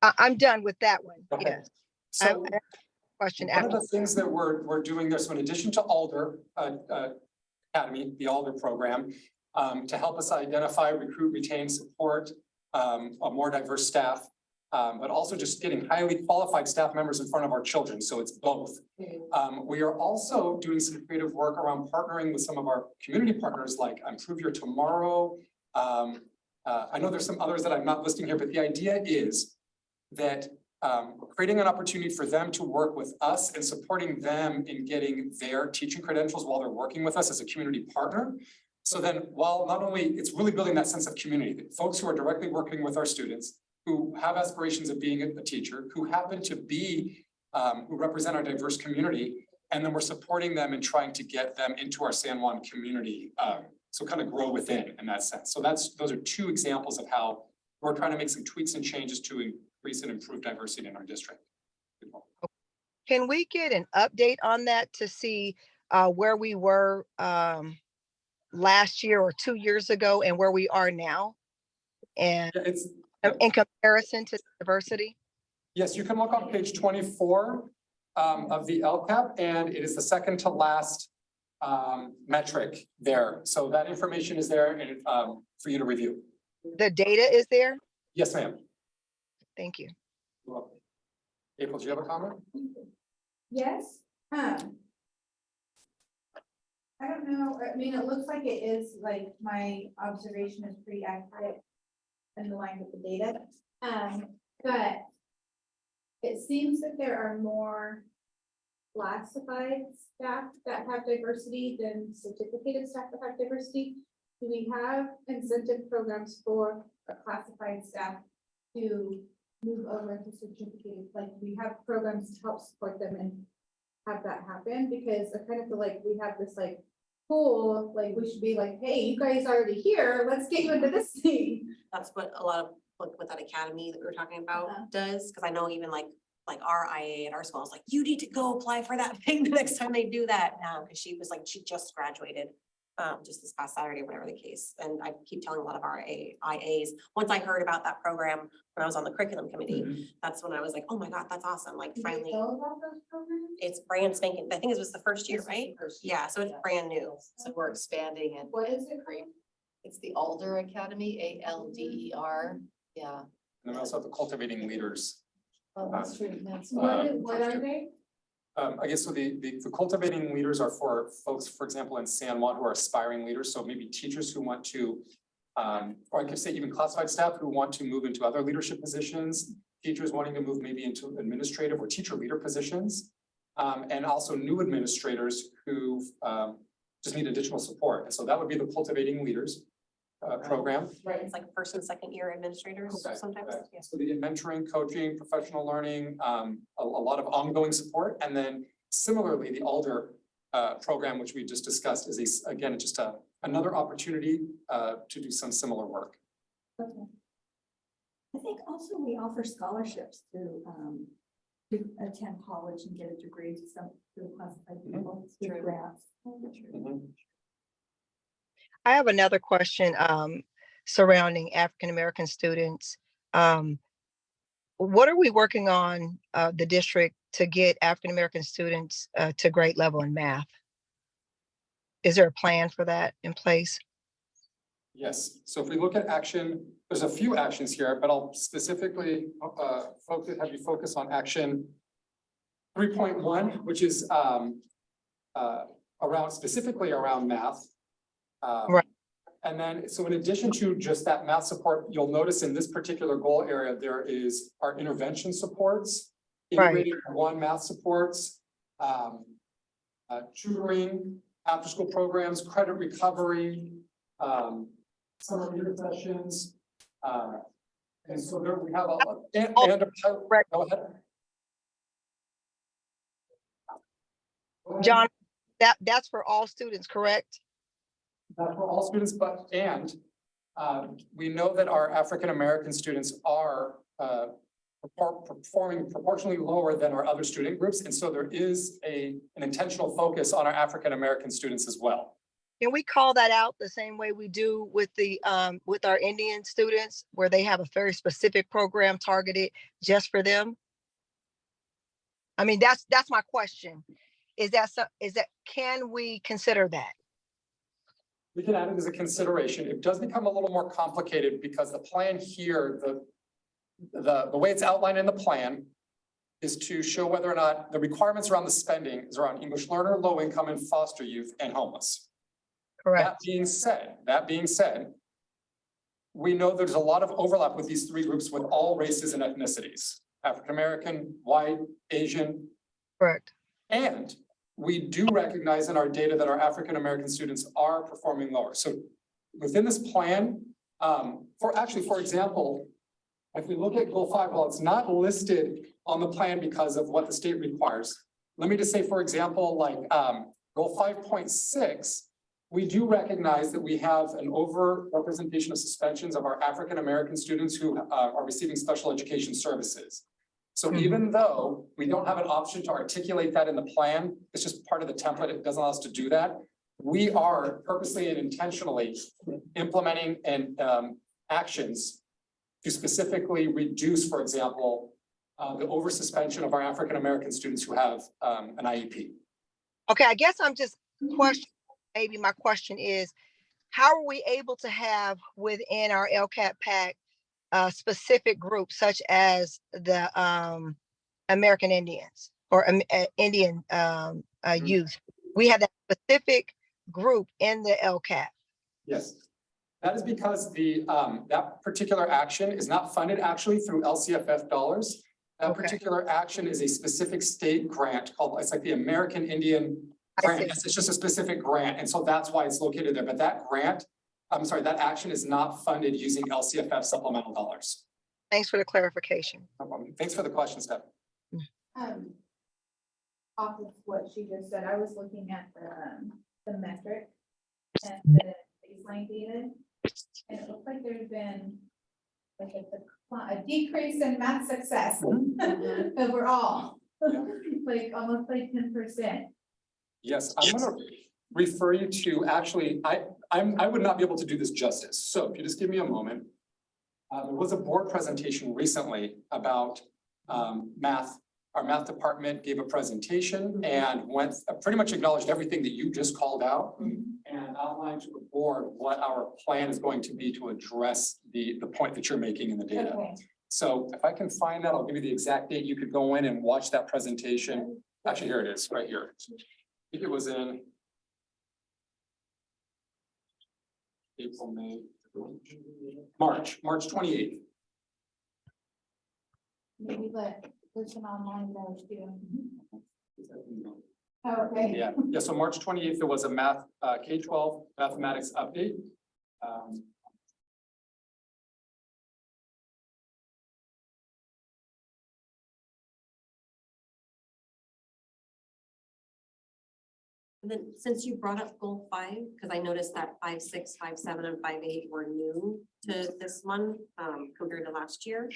I'm done with that one. Okay. Yes. So I have a question one of after. the things that we're doing there, so in addition to Alder Academy, the Alder program, to help us identify, recruit, retain, support a more diverse staff, but also just getting highly qualified staff members in front of our children. So it's both. We are also doing some creative work around partnering with some of our community partners like Improve Your Tomorrow. I know there's some others that I'm not listing here, but the idea is that we're creating an opportunity for them to work with us and supporting them in getting their teaching credentials while they're working with us as a community partner. So then while not only it's really building that sense of community, that folks who are directly working with our students, who have aspirations of being a teacher, who happen to be, who represent our diverse community, and then we're supporting them and trying to get them into our San Juan community. So kind of grow within in that sense. So those are 2 examples of how we're trying to make some tweaks and changes to increase and improve diversity in our district. Can we get an update on that to see where we were last year or 2 years ago and where we are now? And It's, in comparison to diversity? yes, you can look on page 24 of the LCAP, and it is the second to last metric there. So that information is there and for you to review. The data is there? Yes, ma'am. Thank you. You're welcome. April, do you have a comment? Yes, I don't know, I mean, it looks like it is, like, my observation is pretty accurate in the line with the data. But it seems that there are more classified staff that have diversity than certificated staff that have diversity. Do we have incentive programs for our classified staff to move over to certificated? Like, we have programs to help support them and have that happen? Because I kind of feel like we have this like pool, like we should be like, hey, you guys are already here, let's get you into this thing. That's what a lot of, what that academy that we were talking about Uh-huh. does, because I know even like our IA at our school is like, you need to go apply for that thing the next time they do that now, because she was like, she just graduated. Just this past Saturday, whatever the case, and I keep telling a lot of our IAs, once I heard about that program, when I was on the curriculum committee, that's when I was like, oh my God, that's awesome, like Do we finally, know about those programs? it's brand spanking, I think it was the first year, This was the right? first year. Yeah, so it's brand new. So we're expanding and What is it called? it's the Alder Academy, ALDER. Yeah. And then we also have the cultivating leaders. Oh, that's true. That's What are they? I guess so the cultivating leaders are for folks, for example, in San Juan who are aspiring leaders. So maybe teachers who want to, or I could say even classified staff who want to move into other leadership positions, teachers wanting to move maybe into administrative or teacher leader positions, and also new administrators who just need additional support. And so that would be the cultivating leaders program. Right, it's like first and second year administrators Okay, sometimes. okay. Yes. So they get mentoring, coaching, professional learning, a lot of ongoing support. And then similarly, the Alder program, which we just discussed, is again, just another opportunity to do some similar work. Okay. I think also we offer scholarships to attend college and get a degree to some classified people, through True. grants. I have another question surrounding African-American students. What are we working on, the district, to get African-American students to grade level in math? Is there a plan for that in place? Yes, so if we look at action, there's a few actions here, but I'll specifically have you focus on action 3.1, which is specifically around math. Right. And then, so in addition to just that math support, you'll notice in this particular goal area, there is our intervention supports, Right. integrated one math supports, tutoring, after-school programs, credit recovery, summer leader sessions. And so there we have go ahead. John, that's for all students, correct? That's for all students, we know that our African-American students are performing proportionally lower than our other student groups. And so there is an intentional focus on our African-American students as well. Can we call that out the same way we do with with our Indian students, where they have a very specific program targeted just for them? I mean, that's my question. Can we consider that? We can add it as a consideration. It does become a little more complicated because the plan here, the way it's outlined in the plan is to show whether or not the requirements around the spending is around English learner, low income, and foster youth and homeless. Correct. That being said, we know there's a lot of overlap with these three groups with all races and ethnicities, African-American, white, Asian. Correct. And we do recognize in our data that our African-American students are performing lower. So within this plan, for example, if we look at goal 5, while it's not listed on the plan because of what the state requires, let me just say, for example, like goal 5.6, we do recognize that we have an over-representation of suspensions of our African-American students who are receiving special education services. So even though we don't have an option to articulate that in the plan, it's just part of the template, it doesn't allow us to do that. We are purposely and intentionally implementing actions to specifically reduce, for example, the over suspension of our African-American students who have an IEP. Okay, I guess I'm just question, maybe my question is, how are we able to have within our LCAP PAC specific groups such as the American Indians or Indian youth? We have that specific group in the LCAP. Yes. That is because that particular action is not funded actually through LCFF dollars. That Okay. particular action is a specific state grant called, it's like the American Indian I grant. see. It's just a specific grant. And so that's why it's located there. But that grant, I'm sorry, that action is not funded using LCFF supplemental dollars. Thanks for the clarification. No problem. Thanks for the question, Steph. Off of what she just said, I was looking at the metric and the baseline data. And it looks like there's been like a decrease in math success overall. Yeah. Like almost like 10%. Yes, I'm gonna refer you to, actually, I would not be able to do this justice. So if you just give me a moment. There was a board presentation recently about math. Our math department gave a presentation and pretty much acknowledged everything that you just called out and outlined to the board what our plan is going to be to address the point that you're making in the data. Okay. So if I can find that, I'll give you the exact date. You could go in and watch that presentation. Actually, here it is, right here. I think it was in April, May, March 28th. Maybe let listen online knows too. Oh, okay. Yeah, so March 28th, there was a math, K-12 mathematics update. And then since you brought up goal 5, because I noticed that 5, 6, 5, 7, and 5, 8 were new to this one compared to last year.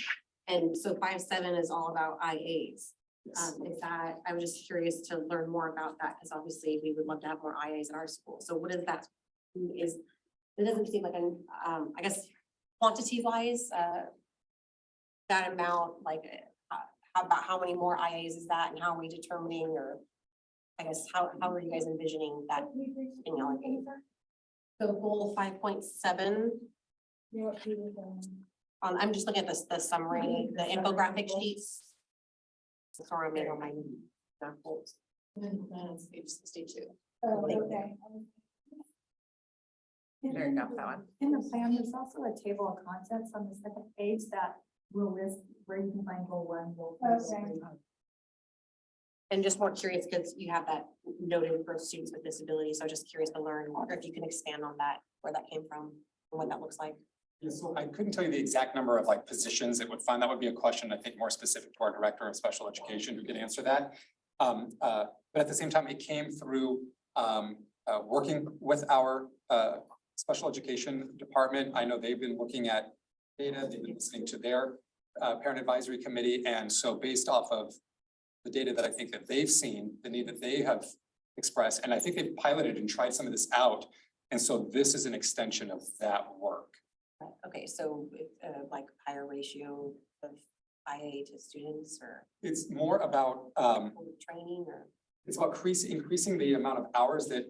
And so 5, 7 is all about IAs. Is that, I was just curious to learn more about that, because obviously we would love to have more IAs in our school. So what is that? It doesn't seem like an, I guess, quantity wise, that amount, like, about how many more IAs is that, and how are we determining, or I guess, how are you guys envisioning that being allocated? So goal 5.7. I'm just looking at the summary, the infographic sheets. Sorry, I made on my. Page 62. Oh, okay. There you go, that one. In the plan, there's also a table of contents on the second page that will list where you can find goal 1, goal 2. Okay. And just more curious, because you have that noted for students with disabilities, so I'm just curious to learn, or if you can expand on that, where that came from, and what that looks like. Yeah, so I couldn't tell you the exact number of like positions it would find. That would be a question, I think, more specific to our director of special education who could answer that. But at the same time, it came through working with our special education department. I know they've been looking at data, they've been listening to their parent advisory committee. And so based off of the data that I think that they've seen, the need that they have expressed, and I think they've piloted and tried some of this out. And so this is an extension of that work. Okay, so like higher ratio of IA to students, or It's more about, training, or it's about increasing the amount of hours that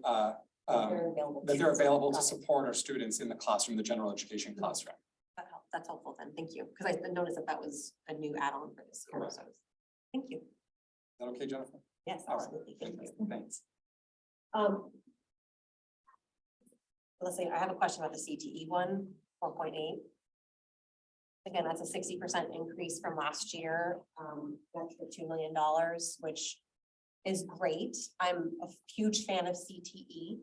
they're available to support our students in the classroom, the general education classroom. That's helpful then, thank you, because I noticed that was a new add-on for this year, Correct. so thank you. Is that okay, Jennifer? Yes, All right. absolutely, thank you. Thanks. Let's see, I have a question about the CTE one, 4.8. Again, that's a 60% increase from last year, that's for $2 million, which is great. I'm a huge fan of CTE.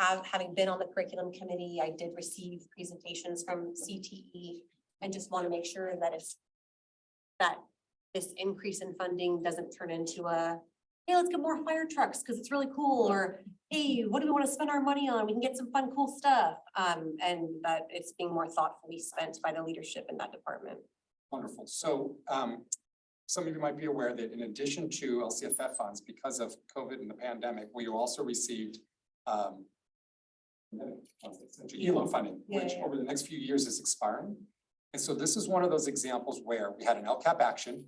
Having been on the curriculum committee, I did receive presentations from CTE and just want to make sure that this increase in funding doesn't turn into a, hey, let's get more fire trucks because it's really cool, or hey, what do we want to spend our money on? We can get some fun, cool stuff. And that it's being more thoughtfully spent by the leadership in that department. Wonderful. So some of you might be aware that in addition to LCFF funds, because of COVID and the pandemic, we also received ELO funding, which over the next few years is expiring. And so this is one of those examples where we had an LCAP action.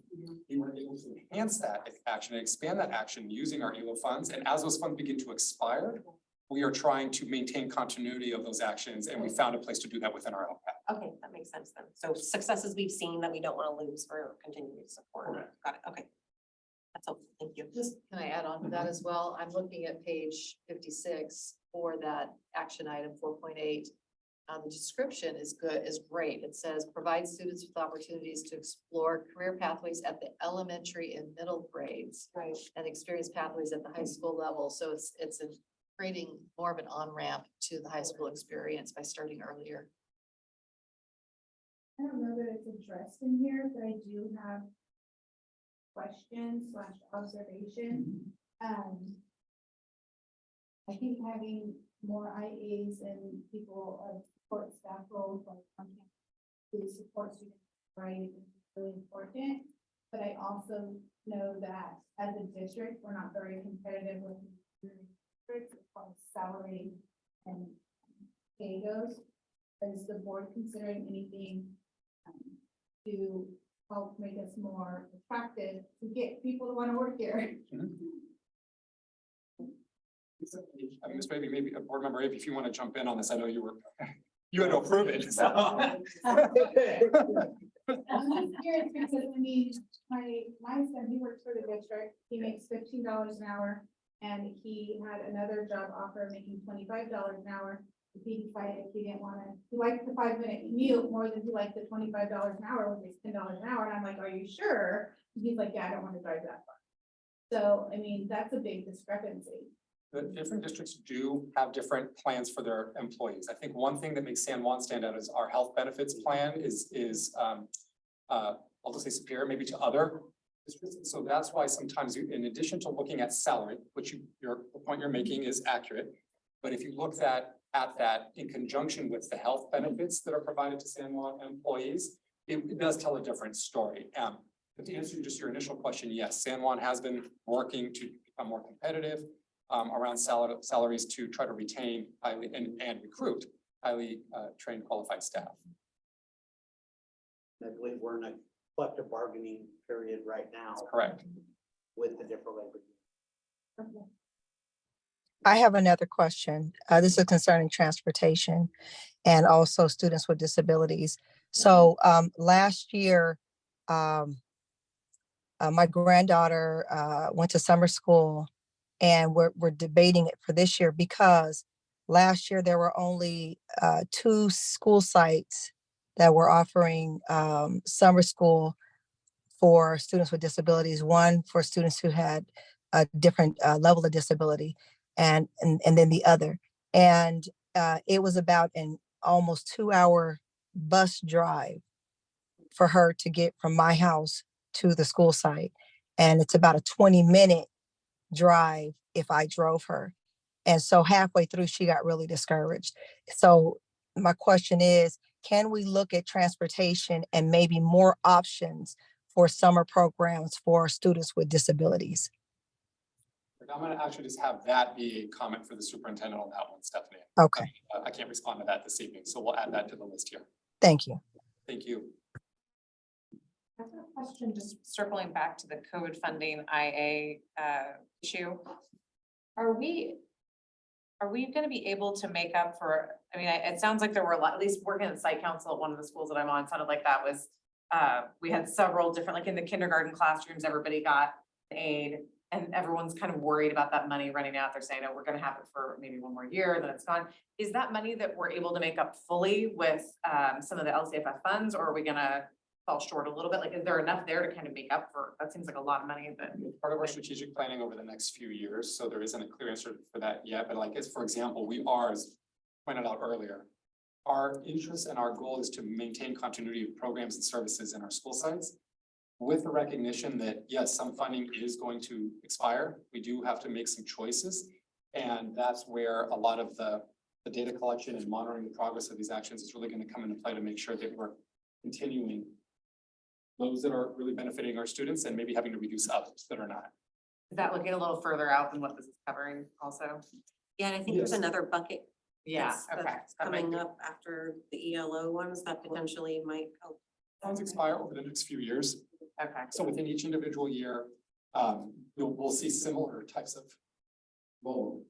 We were able to enhance that action and expand that action using our ELO funds. And as those funds begin to expire, we are trying to maintain continuity of those actions, and we found a place to do that within our LCAP. Okay, that makes sense then. So successes we've seen that we don't want to lose for continuing support. Correct. Got it, okay. That's helpful, thank you. Just, can I add on to that as well? I'm looking at page 56 for that action item 4.8. The description is good, is great. It says, provide students with opportunities to explore career pathways at the elementary and middle grades. Right. And experience pathways at the high school level. So it's creating more of an on-ramp to the high school experience by starting earlier. I don't know that it's addressed in here, but I do have questions / observation. I think having more IAs and people of support staff roles like to support students, right, is really important. But I also know that as a district, we're not very competitive with districts as far as salary and pay goes. Is the board considering anything to help make us more attractive to get people to want to work here? I mean, this maybe a board member, if you want to jump in on this, I know you had to approve it, so. I'm just curious because I mean, my son, he works for the district, he makes $15 an hour. And he had another job offer making $25 an hour. He decided he didn't want to, he liked the 5-minute commute more than he liked the $25 an hour, which is $10 an hour. And I'm like, are you sure? And he's like, yeah, I don't want to drive that far. So, I mean, that's a big discrepancy. The different districts do have different plans for their employees. I think one thing that makes San Juan stand out is our health benefits plan is I'll just say superior maybe to other districts. So that's why sometimes you, in addition to looking at salary, which the point you're making is accurate. But if you look at that in conjunction with the health benefits that are provided to San Juan employees, it does tell a different story. But to answer just your initial question, yes, San Juan has been working to become more competitive around salaries to try to retain highly and recruit highly trained, qualified staff. I believe we're in a collective bargaining period right now Correct. with the different labor. I have another question. This is concerning transportation and also students with disabilities. So last year, my granddaughter went to summer school, and we're debating it for this year because last year there were only 2 school sites that were offering summer school for students with disabilities, one for students who had a different level of disability, and then the other. And it was about an almost 2-hour bus drive for her to get from my house to the school site. And it's about a 20-minute drive if I drove her. And so halfway through, she got really discouraged. So my question is, can we look at transportation and maybe more options for summer programs for students with disabilities? I'm going to actually just have that be a comment for the superintendent on that one, Stephanie. Okay, I can't respond to that this evening, so we'll add that to the list here. thank you. Thank you. I have a question, just circling back to the COVID funding IA issue. Are we gonna be able to make up for, I mean, it sounds like there were a lot, at least working at site council at one of the schools that I'm on, sounded like that was, we had several different, like in the kindergarten classrooms, everybody got aid. And everyone's kind of worried about that money running out. They're saying, oh, we're gonna have it for maybe 1 more year, then it's gone. Is that money that we're able to make up fully with some of the LCFF funds, or are we gonna fall short a little bit? Like, is there enough there to kind of make up for, that seems like a lot of money, but. Part of our strategic planning over the next few years, so there isn't a clear answer for that yet, but like, for example, we are, as pointed out earlier, our interest and our goal is to maintain continuity of programs and services in our school sites, with the recognition that, yes, some funding is going to expire. We do have to make some choices, and that's where a lot of the data collection and monitoring the progress of these actions is really going to come into play to make sure that we're continuing those that are really benefiting our students and maybe having to reduce others that are not. Is that looking a little further out than what this is covering also? Yeah, and I think there's Yes. another bucket Yeah, that's okay. that might coming be- up after the ELO ones that potentially might help. Funds expire over the next few years. Okay. So within each individual year, we'll see similar types of. Well,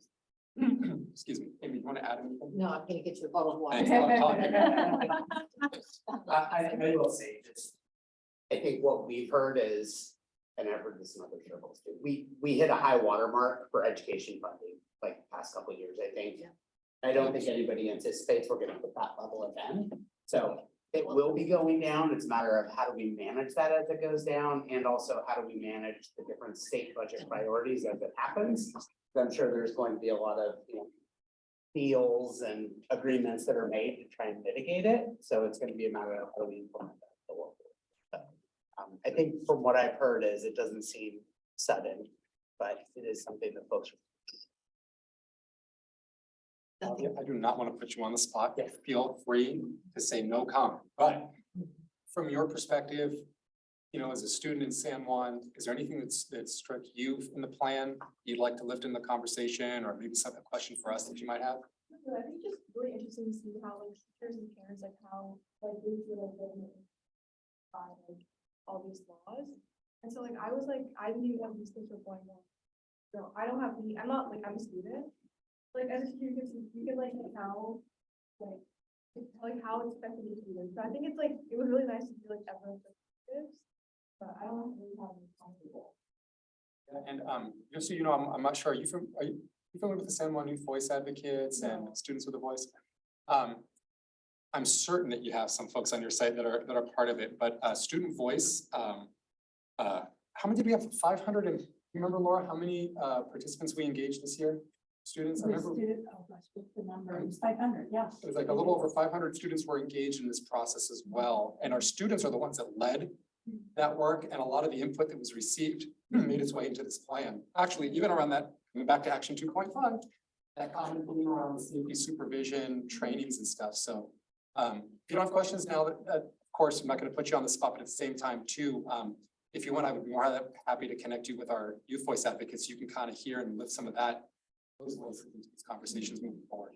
excuse me, Amy, you want to add anything? No, I'm gonna get you a bottle of water. Thanks, I'll talk. I will say this. I think what we've heard is, and I've heard this in other circles too, we hit a high water mark for education funding, like the past couple of years, I think. Yeah. I don't think anybody anticipates we're gonna hit that level again, so it will be going down. It's a matter of how do we manage that as it goes down, and also how do we manage the different state budget priorities as it happens. I'm sure there's going to be a lot of, deals and agreements that are made to try and mitigate it, so it's gonna be a matter of how do we implement that. I think from what I've heard is it doesn't seem sudden, but it is something that folks. I do not want to put you on the spot. Yeah. Feel free to say no comment, but from your perspective, as a student in San Juan, is there anything that struck you in the plan you'd like to lift in the conversation, or maybe a question for us that you might have? I think just really interesting to see how like teachers and parents, like how like they feel like living by like all these laws. And so like I was like, I knew that these things were going on. So I don't have the, I'm not like, I'm a student. Like as a teacher, you can like tell how it's affecting the students. So I think it's like, it was really nice to see like everyone's perspectives. But I don't really have any comfortable. And just so you know, I'm not sure, are you familiar with the San Juan Youth Voice Advocates and Students with a Voice? I'm certain that you have some folks on your site that are part of it, but Student Voice, how many did we have? 500, and you remember, Laura, how many participants we engaged this year? Students, I remember. Oh gosh, what's the number? It was 500, yeah. It was like a little over 500 students were engaged in this process as well. And our students are the ones that led that work, and a lot of the input that was received made its way into this plan. Actually, even around that, coming back to action 2.5, that comment around the safety supervision, trainings and stuff. So if you don't have questions now, of course, I'm not going to put you on the spot, but at the same time too, if you want, I would be more than happy to connect you with our youth voice advocates. You can kind of hear and lift some of those voices into these conversations moving forward.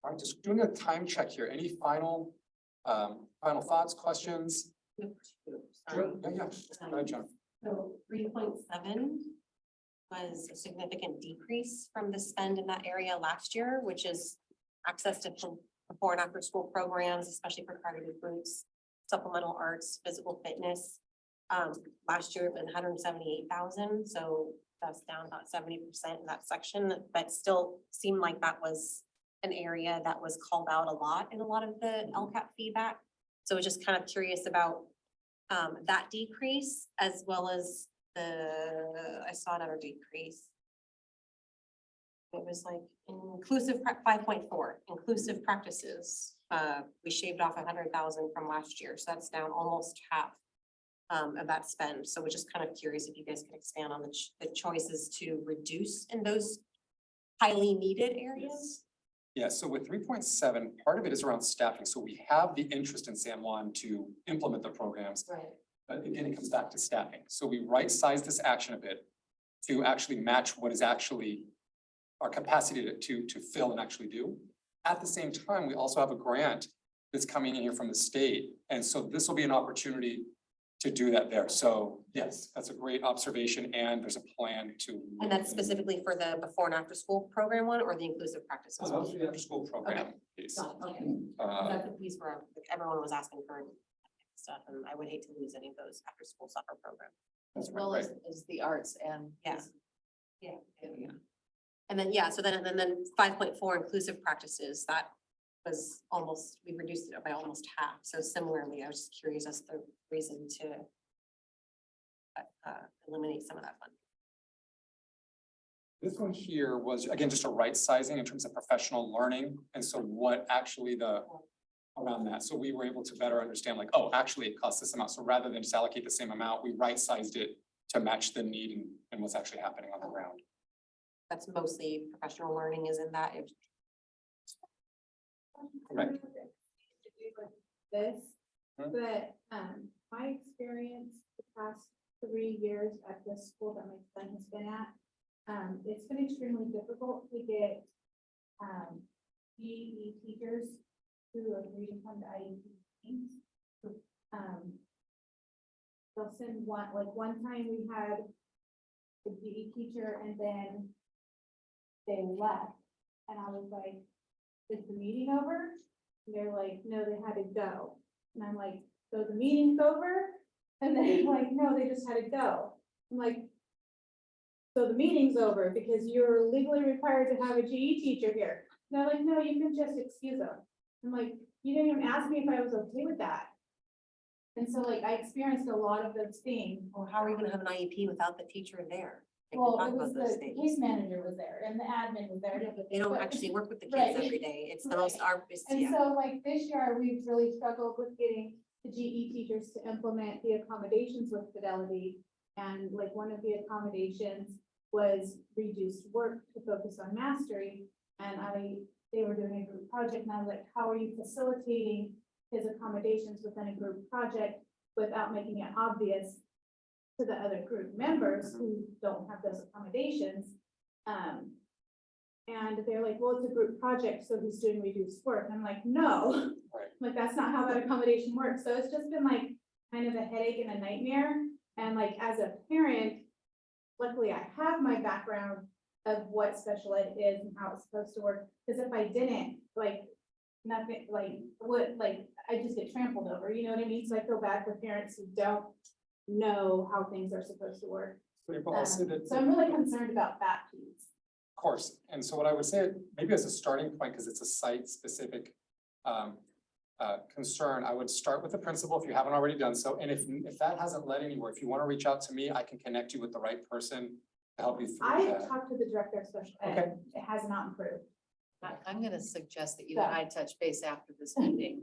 All right, just doing a time check here. Any final thoughts, questions? Sure. Yeah. Go ahead, John. So 3.7 was a significant decrease from the spend in that area last year, which is access to before and after school programs, especially for targeted groups, supplemental arts, physical fitness. Last year it was 178,000, so that's down about 70% in that section, but still seemed like that was an area that was called out a lot in a lot of the LCAP feedback. So just kind of curious about that decrease, as well as I saw another decrease. It was like inclusive 5.4 inclusive practices. We shaved off 100,000 from last year, so that's down almost half of that spend. So we're just kind of curious if you guys can expand on the choices to reduce in those highly needed areas. Yeah, so with 3.7, part of it is around staffing. So we have the interest in San Juan to implement the programs. Right. But again, it comes back to staffing. So we right-size this action a bit to actually match what is actually our capacity to fill and actually do. At the same time, we also have a grant that's coming in here from the state. And so this will be an opportunity to do that there. So yes, that's a great observation, and there's a plan to. And that's specifically for the before and after school program one, or the inclusive practices? So that's the after-school program piece. Okay. Uh, That's the piece where like, everyone was asking for stuff, and I would hate to lose any of those after school soccer programs. That's As right, well right. as the arts and. Yeah. Yeah. And then, yeah, so then 5.4 inclusive practices, that was almost, we reduced it by almost half. So similarly, I was just curious as to the reason to eliminate some of that funding. This one here was, again, just a right sizing in terms of professional learning. And so what actually around that. So we were able to better understand like, oh, actually it costs this amount. So rather than just allocate the same amount, we right sized it to match the need and what's actually happening on the ground. That's mostly professional learning is in that. Correct. This, Hmm. but, my experience the past 3 years at this school that my son has been at, It's been extremely difficult to get, GE teachers who agree to come to IEP meetings. They'll send one time we had the GE teacher and then they left. And I was like, is the meeting over? And they're like, no, they had to go. And I'm like, so the meeting's over? And they're like, no, they just had to go. I'm like, so the meeting's over because you're legally required to have a GE teacher here. And they're like, no, you can just excuse them. I'm like, you didn't even ask me if I was okay with that. And so like I experienced a lot of those things. Well, how are you gonna have an IEP without the teacher there? They can Well, talk it was about those the things. case manager was there and the admin was there. They don't But- actually work with the Right. kids every day. It's the most, And yeah. so like this year, we've really struggled with getting the GE teachers to implement the accommodations with Fidelity. And like one of the accommodations was reduced work to focus on mastery. And they were doing a group project and I was like, how are you facilitating his accommodations within a group project without making it obvious to the other group members who don't have those accommodations? And they're like, well, it's a group project, so he's doing reduced work. And I'm like, no, Right. like, that's not how that accommodation works. So it's just been like kind of a headache and a nightmare. And like, as a parent, luckily I have my background of what special ed is and how it's supposed to work. Because if I didn't, like, nothing, I just get trampled over, you know what I mean? So I feel bad for parents who don't know how things are supposed to work. So April, I'll say that. So I'm really concerned about that piece. Of course, and so what I would say, maybe as a starting point, because it's a site-specific concern, I would start with the principal if you haven't already done so, and if that hasn't led anywhere, if you want to reach out to me, I can connect you with the right person to help you through I that. talked to the director of special Okay. ed, it has not improved. I'm gonna suggest that you and I touch base after this meeting.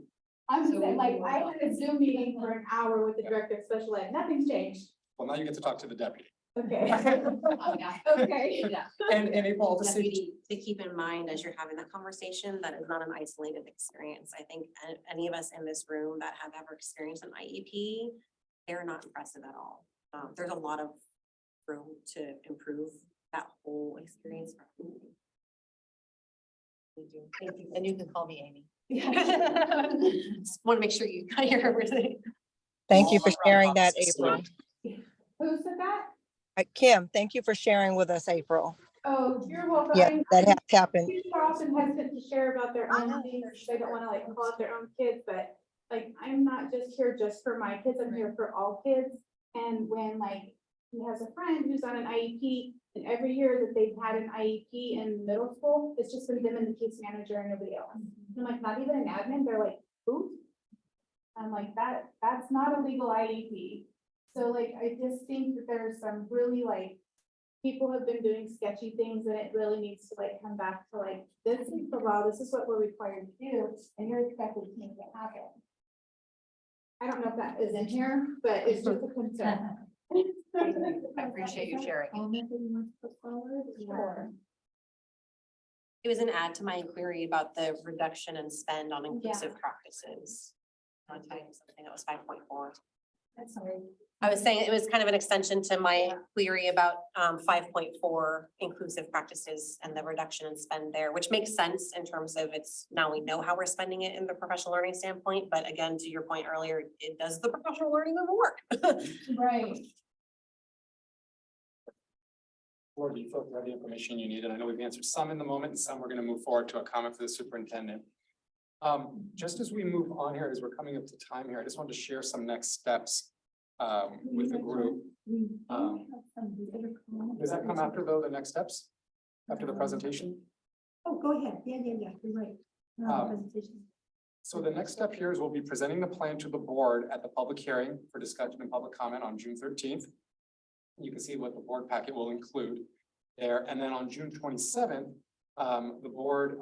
I'm So saying, we like, can I work had a Zoom meeting for an hour with the director of special ed, nothing's changed. Well, now you get to talk to the deputy. Okay. Yeah. Okay. And April, I'll just say, Deputy, to keep in mind as you're having that conversation, that is not an isolated experience. I think any of us in this room that have ever experienced an IEP, they're not impressive at all. There's a lot of room to improve that whole experience. And you can call me Amy. Just want to make sure you got your everything. Thank you for All sharing around that, process. April. Who said that? Kim, thank you for sharing with us, April. Oh, you're welcome. Yeah, that has happened. People are often hesitant to share about their own things, they don't wanna like call out their own kids, but like, I'm not just here just for my kids, I'm here for all kids. And when like, he has a friend who's on an IEP, and every year that they've had an IEP in middle school, it's just been them and the case manager and nobody else. I'm like, not even an admin, they're like, who? I'm like, that's not a legal IEP. So like, I just think that there's some really like, people have been doing sketchy things and it really needs to like come back to like, this is the law, this is what we're required to do, and you're expected to make it happen. I don't know if that is in here, but it's just a concern. I appreciate you sharing. Sure. It was an add to my inquiry about the reduction in spend on inclusive practices. I'll tell you something that was 5.4. That's sorry. I was saying it was kind of an extension to my query about 5.4 inclusive practices and the reduction in spend there, which makes sense in terms of it's now we know how we're spending it in the professional learning standpoint. But again, to your point earlier, it does the professional learning of the work. Right. Laura, do you feel like you have the information you need? And I know we've answered some in the moment and some we're going to move forward to a comment for the superintendent. Just as we move on here, as we're coming up to time here, I just wanted to share some next steps with the group. Does that come after though, the next steps? After the presentation? Oh, go ahead. Yeah, you're right. Presentation. So the next step here is we'll be presenting the plan to the board at the public hearing for discussion and public comment on June 13th. You can see what the board packet will include there. And then on June 27th, the board,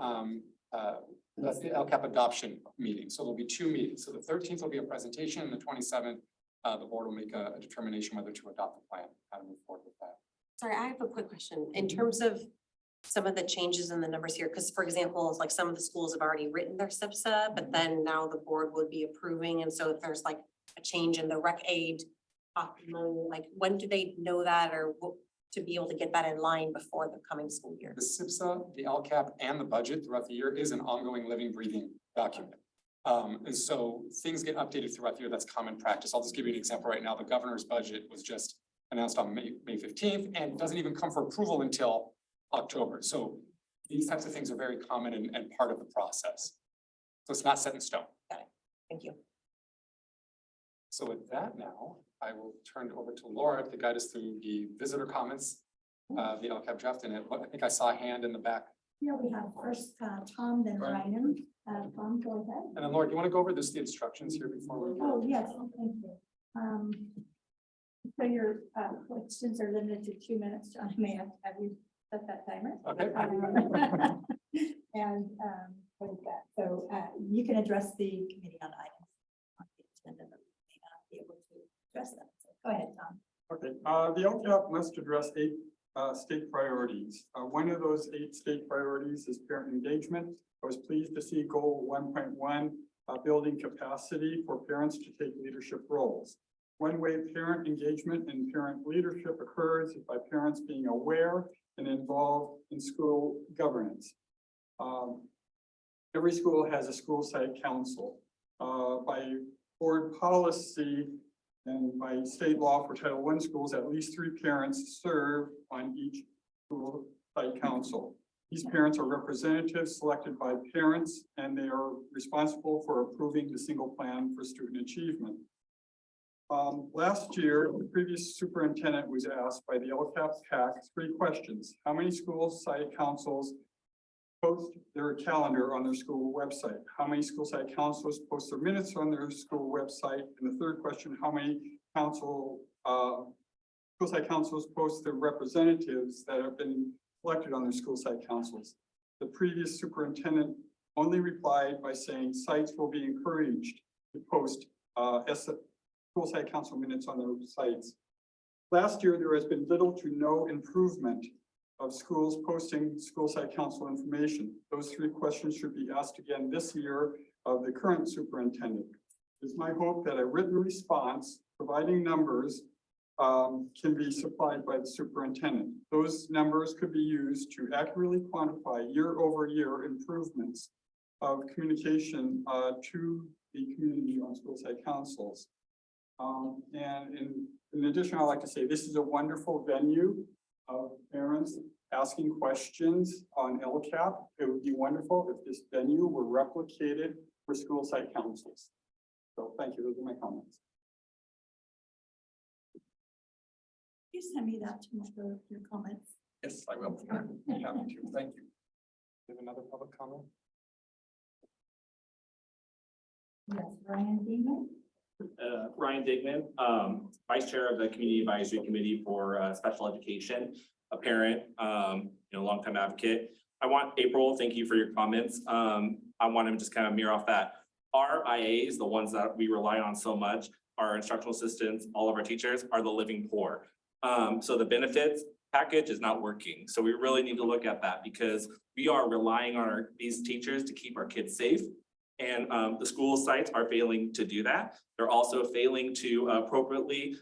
that's the LCAP adoption meeting. So there'll be two meetings. So the 13th will be a presentation and the 27th, the board will make a determination whether to adopt the plan, how to move forward with that. Sorry, I have a quick question. In terms of some of the changes in the numbers here, because for example, it's like some of the schools have already written their SIPSA, but then now the board would be approving. And so if there's like a change in the rec aid money, like when do they know that or to be able to get that in line before the coming school year? The SIPSA, the LCAP, and the budget throughout the year is an ongoing living, breathing document. And so things get updated throughout the year. That's common practice. I'll just give you an example right now. The governor's budget was just announced on May 15th and doesn't even come for approval until October. So these types of things are very common and part of the process. So it's not set in stone. Thank you. So with that now, I will turn it over to Laura to guide us through the visitor comments, the LCAP draft, and I think I saw a hand in the back. Here we have first Tom, then Ryan. Tom, go ahead. And then Laura, do you want to go over the instructions here before we? Oh, yes, thank you. So your questions are limited to 2 minutes. John, I may have to have you set that timer. Okay. And what is that? So you can address the committee on items on the agenda, but we may not be able to address them. So go ahead, Tom. Okay, the LCAP must address 8 state priorities. One of those 8 state priorities is parent engagement. I was pleased to see goal 1.1, building capacity for parents to take leadership roles. One way parent engagement and parent leadership occurs is by parents being aware and involved in school governance. Every school has a school site council. By board policy and by state law for Title I schools, at least 3 parents serve on each school site council. These parents are representatives selected by parents, and they are responsible for approving the single plan for student achievement. Last year, the previous superintendent was asked by the LCAP PAC 3 questions. How many school site councils post their calendar on their school website? How many school site councils post their minutes on their school website? And the third question, how many school site councils post their representatives that have been elected on their school site councils? The previous superintendent only replied by saying sites will be encouraged to post school site council minutes on their sites. Last year, there has been little to no improvement of schools posting school site council information. Those 3 questions should be asked again this year of the current superintendent. It's my hope that a written response providing numbers can be supplied by the superintendent. Those numbers could be used to accurately quantify year-over-year improvements of communication to the community on school site councils. And in addition, I'd like to say this is a wonderful venue of parents asking questions on LCAP. It would be wonderful if this venue were replicated for school site councils. So thank you. Those are my comments. You send me that to your comments. Yes, I will. I'm happy to. Thank you. Do you have another public comment? Yes, Ryan Deegan. Ryan Digman, Vice Chair of the Community Advisory Committee for Special Education, a parent, longtime advocate. I want April, thank you for your comments. I want to just kind of mirror off that. Our IAs, the ones that we rely on so much, our instructional assistants, all of our teachers are the living poor. So the benefits package is not working. So we really need to look at that because we are relying on these teachers to keep our kids safe. And the school sites are failing to do that. They're also failing to appropriately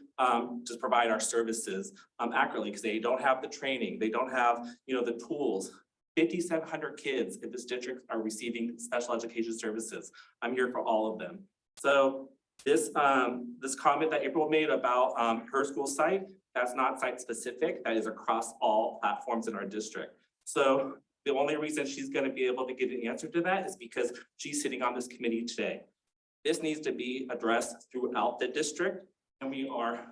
just provide our services accurately because they don't have the training. They don't have, the tools. 5,700 kids in this district are receiving special education services. I'm here for all of them. So this comment that April made about her school site, that's not site specific. That is across all platforms in our district. So the only reason she's going to be able to get an answer to that is because she's sitting on this committee today. This needs to be addressed throughout the district, and we are,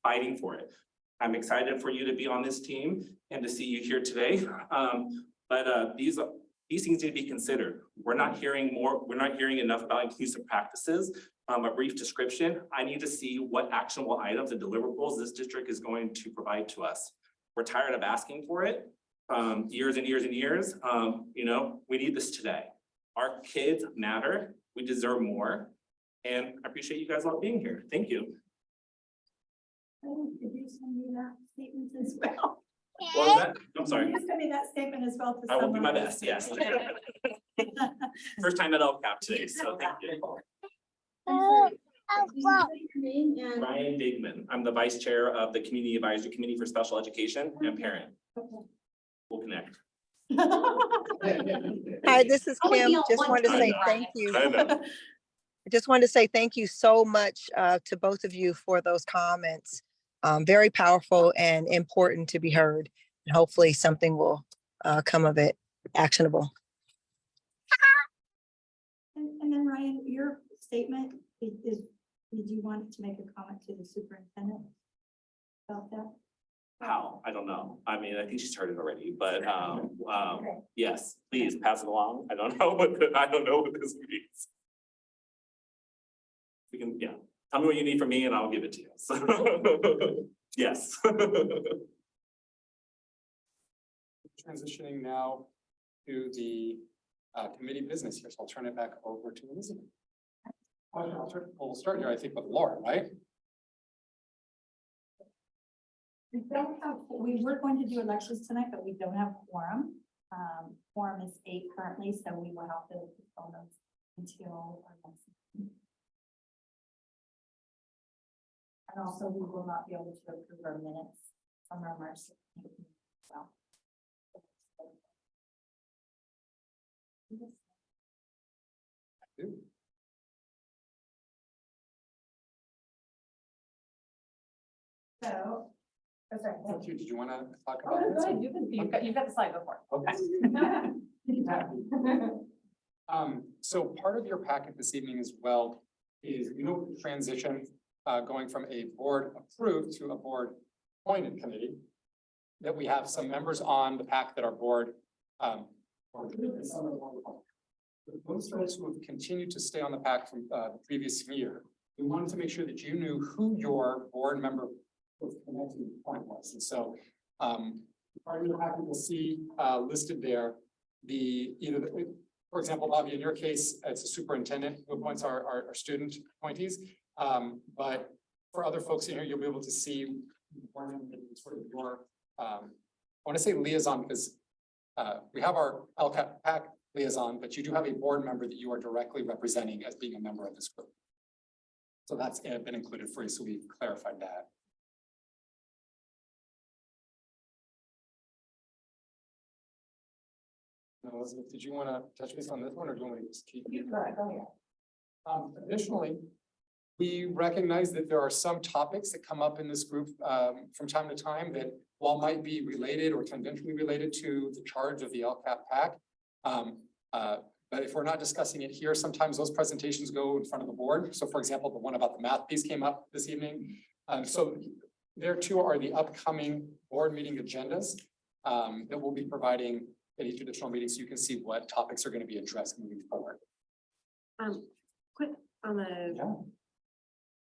fighting for it. I'm excited for you to be on this team and to see you here today. But these things need to be considered. We're not hearing enough about inclusive practices. A brief description. I need to see what actionable items and deliverables this district is going to provide to us. We're tired of asking for it. Years and years and years, we need this today. Our kids matter, we deserve more, and I appreciate you guys all being here. Thank you. Could you send me that statement as well? What was that? I'm sorry. Could you send me that statement as well? To I will do my summarize? best, yes. First time at LCAP today, so thank you. Ryan Digman. I'm the vice chair of the Community Advisory Committee for Special Education and Parent. We'll connect. Hi, this is Only Kim. be on Just one wanted to time, say Ryan. thank you. I know. I just wanted to say thank you so much to both of you for those comments. Very powerful and important to be heard. And hopefully something will come of it actionable. And then Ryan, your statement is, did you want to make a comment to the superintendent about that? How? I don't know. I mean, I think she's heard it already, but yes, please pass it along. I don't know what this means. We can, yeah, tell me what you need from me and I'll give it to you. So, yes. Transitioning now to the committee business here, so I'll turn it back over to Elizabeth. We'll start here, I think, with Laura, right? We were going to do elections tonight, but we don't have quorum. Quorum is 8 currently, so we will have to postpone those until our next meeting. And also, we will not be able to approve our minutes from our March 16th meeting as well. So, oh, sorry. Thank you. Did you want to talk Oh, about go this? ahead. You've got the slide before. Okay. So part of your packet this evening as well is, the transition going from a board approved to a board appointed committee. That we have some members on the PAC that are board. Those folks who have continued to stay on the PAC from the previous year, we wanted to make sure that you knew who your board member was connected to the point was. And so part of your packet will see listed there for example, Bobby, in your case, it's a superintendent who appoints our student appointees. But for other folks in here, you'll be able to see sort of your, I want to say liaison because we have our LCAP PAC liaison, but you do have a board member that you are directly representing as being a member of this group. So that's been included for you, so we've clarified that. Now, Elizabeth, did you want to touch base on this one or do you want me to just keep? Additionally, we recognize that there are some topics that come up in this group from time to time that while might be related or tangentially related to the charge of the LCAP PAC. But if we're not discussing it here, sometimes those presentations go in front of the board. So for example, the one about the math piece came up this evening. So there too are the upcoming board meeting agendas that we'll be providing at each additional meeting so you can see what topics are going to be addressed moving forward. Quick on the,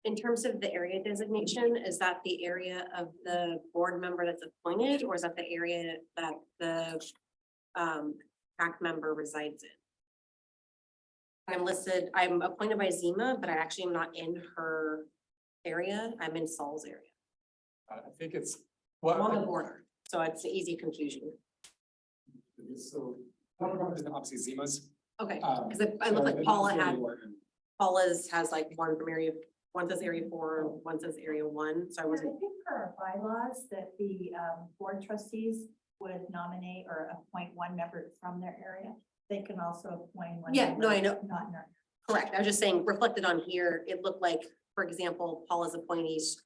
in terms of the area designation, is that the area of the board member that's appointed, or is that the area that the PAC member resides in? I'm listed, I'm appointed by Zima, but I actually am not in her area. I'm in Saul's area. I think it's I'm on the border, so it's an easy confusion. So one of them is obviously Zima's. Okay, because I look like Paula's has like one from area, one says area 4, one says area 1, so I I wasn't. think for our bylaws that the board trustees would nominate or appoint one member from their area. They can also appoint one. Yeah, no, I know. Not in our. Correct. I was just saying, reflected on here, it looked like, for example, Paula's appointees,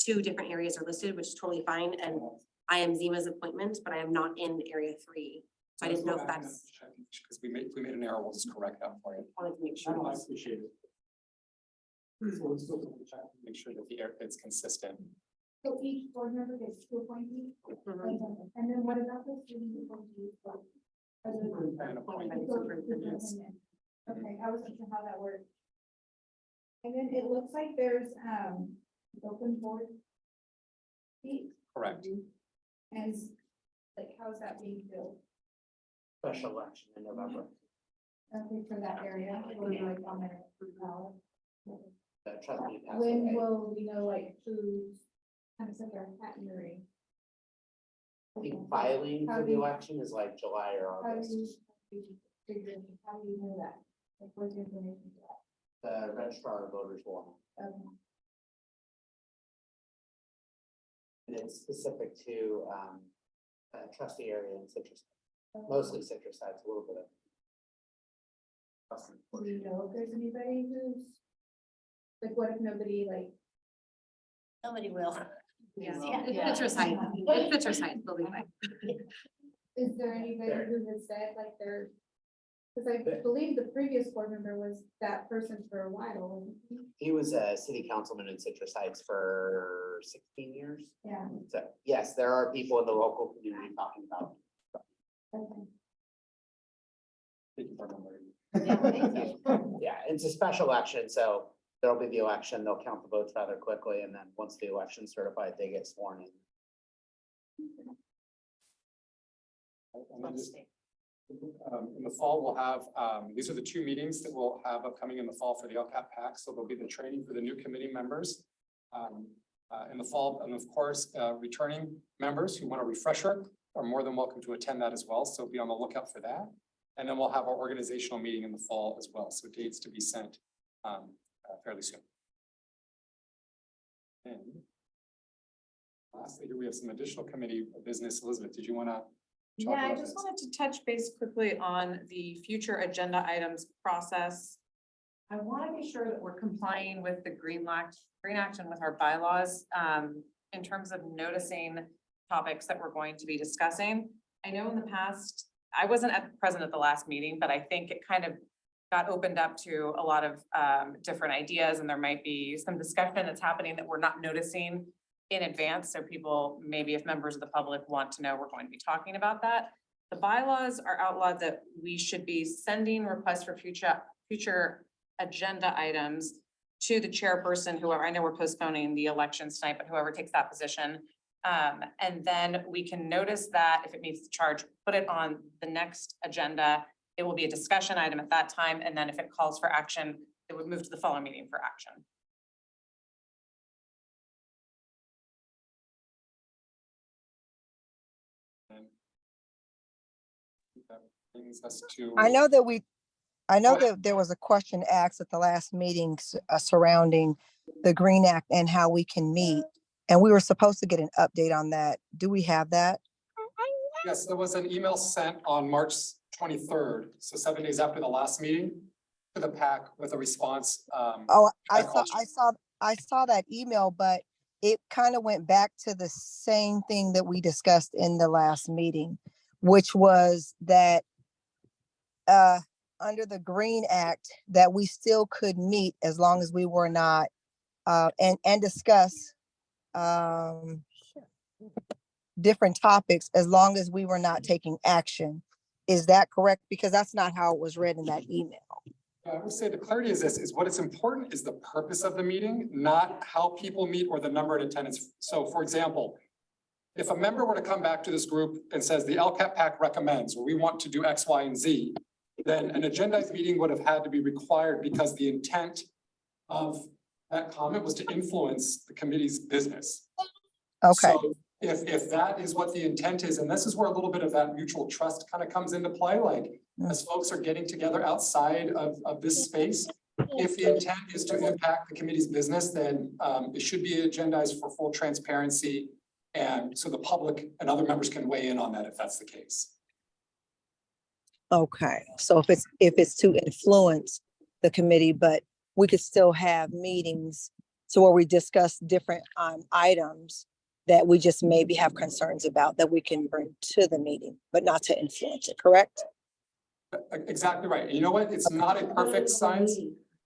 2 different areas are listed, which is totally fine. And I am Zima's appointment, but I am not in area 3. So I didn't know if that's, Because we made an error, we'll just correct that for you. wanted to make sure. I appreciate it. So we'll still check to make sure that the air it's consistent. So each board member gets 2 appointees, Mhm. and then what about the student appointees? Appointed by the superintendents. Okay, I wasn't sure how that works. And then it looks like there's, open board seat, Correct. and like, how's that being filled? Special election in November. Okay, for that area, or like on their ballot? The trustee passed When away. will we know, like, who's kind of set their hat in the ring? I think filing for the election is like July or How do August. you, how do you know that? Like, where's the information for that? The registrar of voters will. And it's specific to, trustee area and citrus, mostly citrus sites, a little bit of. Do you know if there's anybody who's, like, what if nobody, like? Somebody will. Yeah. Citrus height, it's citrus height, they'll be fine. Is there anybody who has said like they're, because I believe the previous board member was that person for a while, wasn't he? He was a city councilman in Citrus Heights for 16 years. Yeah. So, yes, there are people in the local community talking about. Okay. Thank you for remembering. Yeah, it's a special election, so there'll be the election, they'll count the votes rather quickly, and then once the election's certified, they get sworn in. And then just, in the fall, we'll have, these are the two meetings that we'll have upcoming in the fall for the LCAP PAC. So there'll be the training for the new committee members in the fall. And of course, returning members who want a refresher are more than welcome to attend that as well. So be on the lookout for that. And then we'll have our organizational meeting in the fall as well. So dates to be sent fairly soon. And lastly, here we have some additional committee business. Elizabeth, did you want to? Yeah, I just wanted to touch base quickly on the future agenda items process. I want to be sure that we're complying with the Green Act and with our bylaws in terms of noticing topics that we're going to be discussing. I know in the past, I wasn't present at the last meeting, but I think it kind of got opened up to a lot of different ideas, and there might be some discussion that's happening that we're not noticing in advance, so people, maybe if members of the public want to know, we're going to be talking about that. The bylaws are outlawed that we should be sending requests for future agenda items to the chairperson, whoever, I know we're postponing the elections tonight, but whoever takes that position. And then we can notice that if it meets the charge, put it on the next agenda. It will be a discussion item at that time, and then if it calls for action, it would move to the following meeting for action. That brings us to. I know that there was a question asked at the last meeting surrounding the Green Act and how we can meet. And we were supposed to get an update on that. Do we have that? Yes, there was an email sent on March 23rd, so 7 days after the last meeting, to the PAC with a response. Oh, I question. saw that email, but it kind of went back to the same thing that we discussed in the last meeting, which was that under the Green Act, that we still could meet as long as we were not and discuss different topics as long as we were not taking action. Is that correct? Because that's not how it was read in that email. I would say the clarity is this, is what is important is the purpose of the meeting, not how people meet or the number in attendance. So for example, if a member were to come back to this group and says the LCAP PAC recommends, or we want to do X, Y, and Z, then an agendized meeting would have had to be required because the intent of that comment was to influence the committee's business. Okay. So if that is what the intent is, and this is where a little bit of that mutual trust kind of comes into play, like as folks are getting together outside of this space, if the intent is to impact the committee's business, then it should be agendized for full transparency. And so the public and other members can weigh in on that if that's the case. Okay, so if it's to influence the committee, but we could still have meetings so where we discuss different items that we just maybe have concerns about that we can bring to the meeting, but not to influence it, correct? Exactly right. And you know what? It's not a perfect science.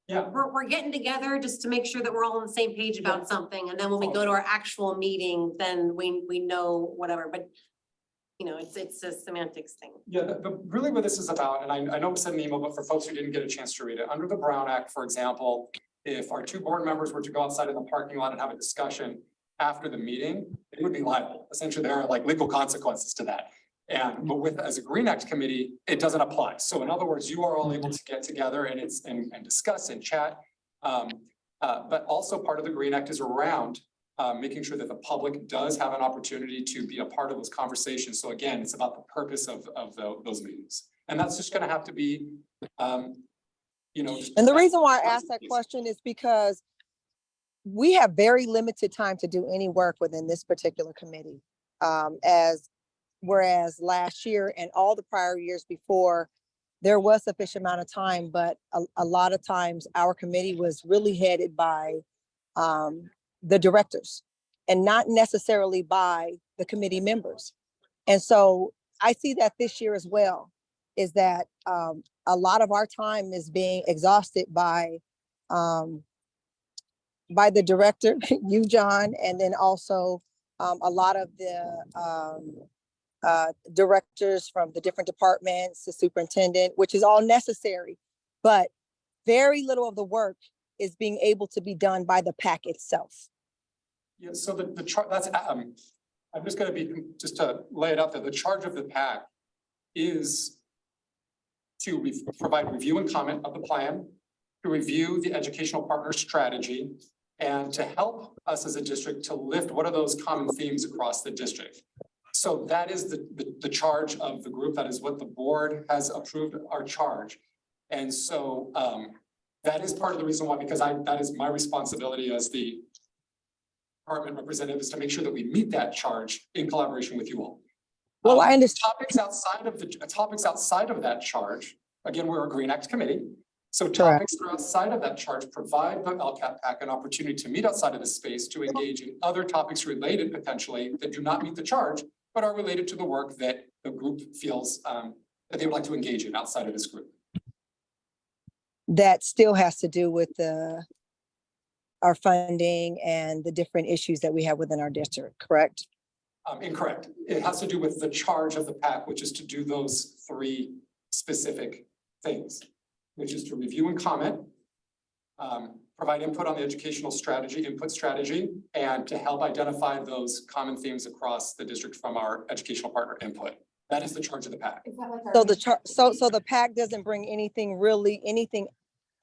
Yeah. We're getting together just to make sure that we're all on the same page about something, and then when we go to our actual meeting, then we know whatever, but you know, it's a semantics thing. Yeah, really what this is about, and I know it was sent in the email, but for folks who didn't get a chance to read it, under the Brown Act, for example, if our two board members were to go outside in the parking lot and have a discussion after the meeting, they would be liable. Essentially, there are like legal consequences to that. But as a Green Act committee, it doesn't apply. So in other words, you are all able to get together and discuss and chat. But also part of the Green Act is around making sure that the public does have an opportunity to be a part of those conversations. So again, it's about the purpose of those meetings. And that's just gonna have to be you know. just- And the reason why I asked that question is because we have very limited time to do any work within this particular committee. Whereas last year and all the prior years before, there was sufficient amount of time, but a lot of times our committee was really headed by the directors and not necessarily by the committee members. And so I see that this year as well, is that a lot of our time is being exhausted by the director, you, John, and then also a lot of the directors from the different departments, the superintendent, which is all necessary, but very little of the work is being able to be done by the PAC itself. Yeah, so the chart, that's, I'm just gonna be, just to lay it out there, the charge of the PAC is to provide review and comment of the plan, to review the educational partner strategy, and to help us as a district to lift what are those common themes across the district. So that is the charge of the group. That is what the board has approved our charge. And so that is part of the reason why, because that is my responsibility as the department representative, is to make sure that we meet that charge in collaboration with you all. Well, I understand. Topics outside of that charge, again, we're a Green Act committee. So Correct. topics that are outside of that charge provide the LCAP PAC an opportunity to meet outside of the space to engage in other topics related potentially that do not meet the charge, but are related to the work that the group feels that they would like to engage in outside of this group. That still has to do with our funding and the different issues that we have within our district, correct? Incorrect. It has to do with the charge of the PAC, which is to do those three specific things, which is to review and comment, provide input on the educational strategy, input strategy, and to help identify those common themes across the district from our educational partner input. That is the charge of the PAC. Is that like our So the PAC doesn't bring anything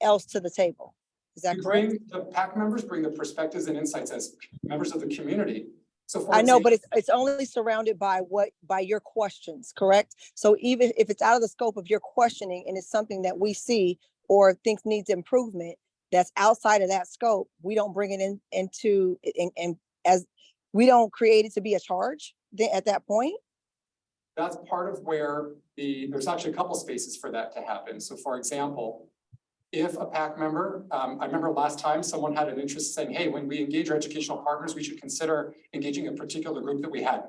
else to the table. Is that correct? The PAC members bring the perspectives and insights as members of the community. So for I know, example, but it's only surrounded by your questions, correct? So even if it's out of the scope of your questioning and it's something that we see or think needs improvement, that's outside of that scope, we don't bring it into as we don't create it to be a charge then at that point. that's part of where there's actually a couple spaces for that to happen. So for example, if a PAC member, I remember last time someone had an interest saying, hey, when we engage our educational partners, we should consider engaging a particular group that we had.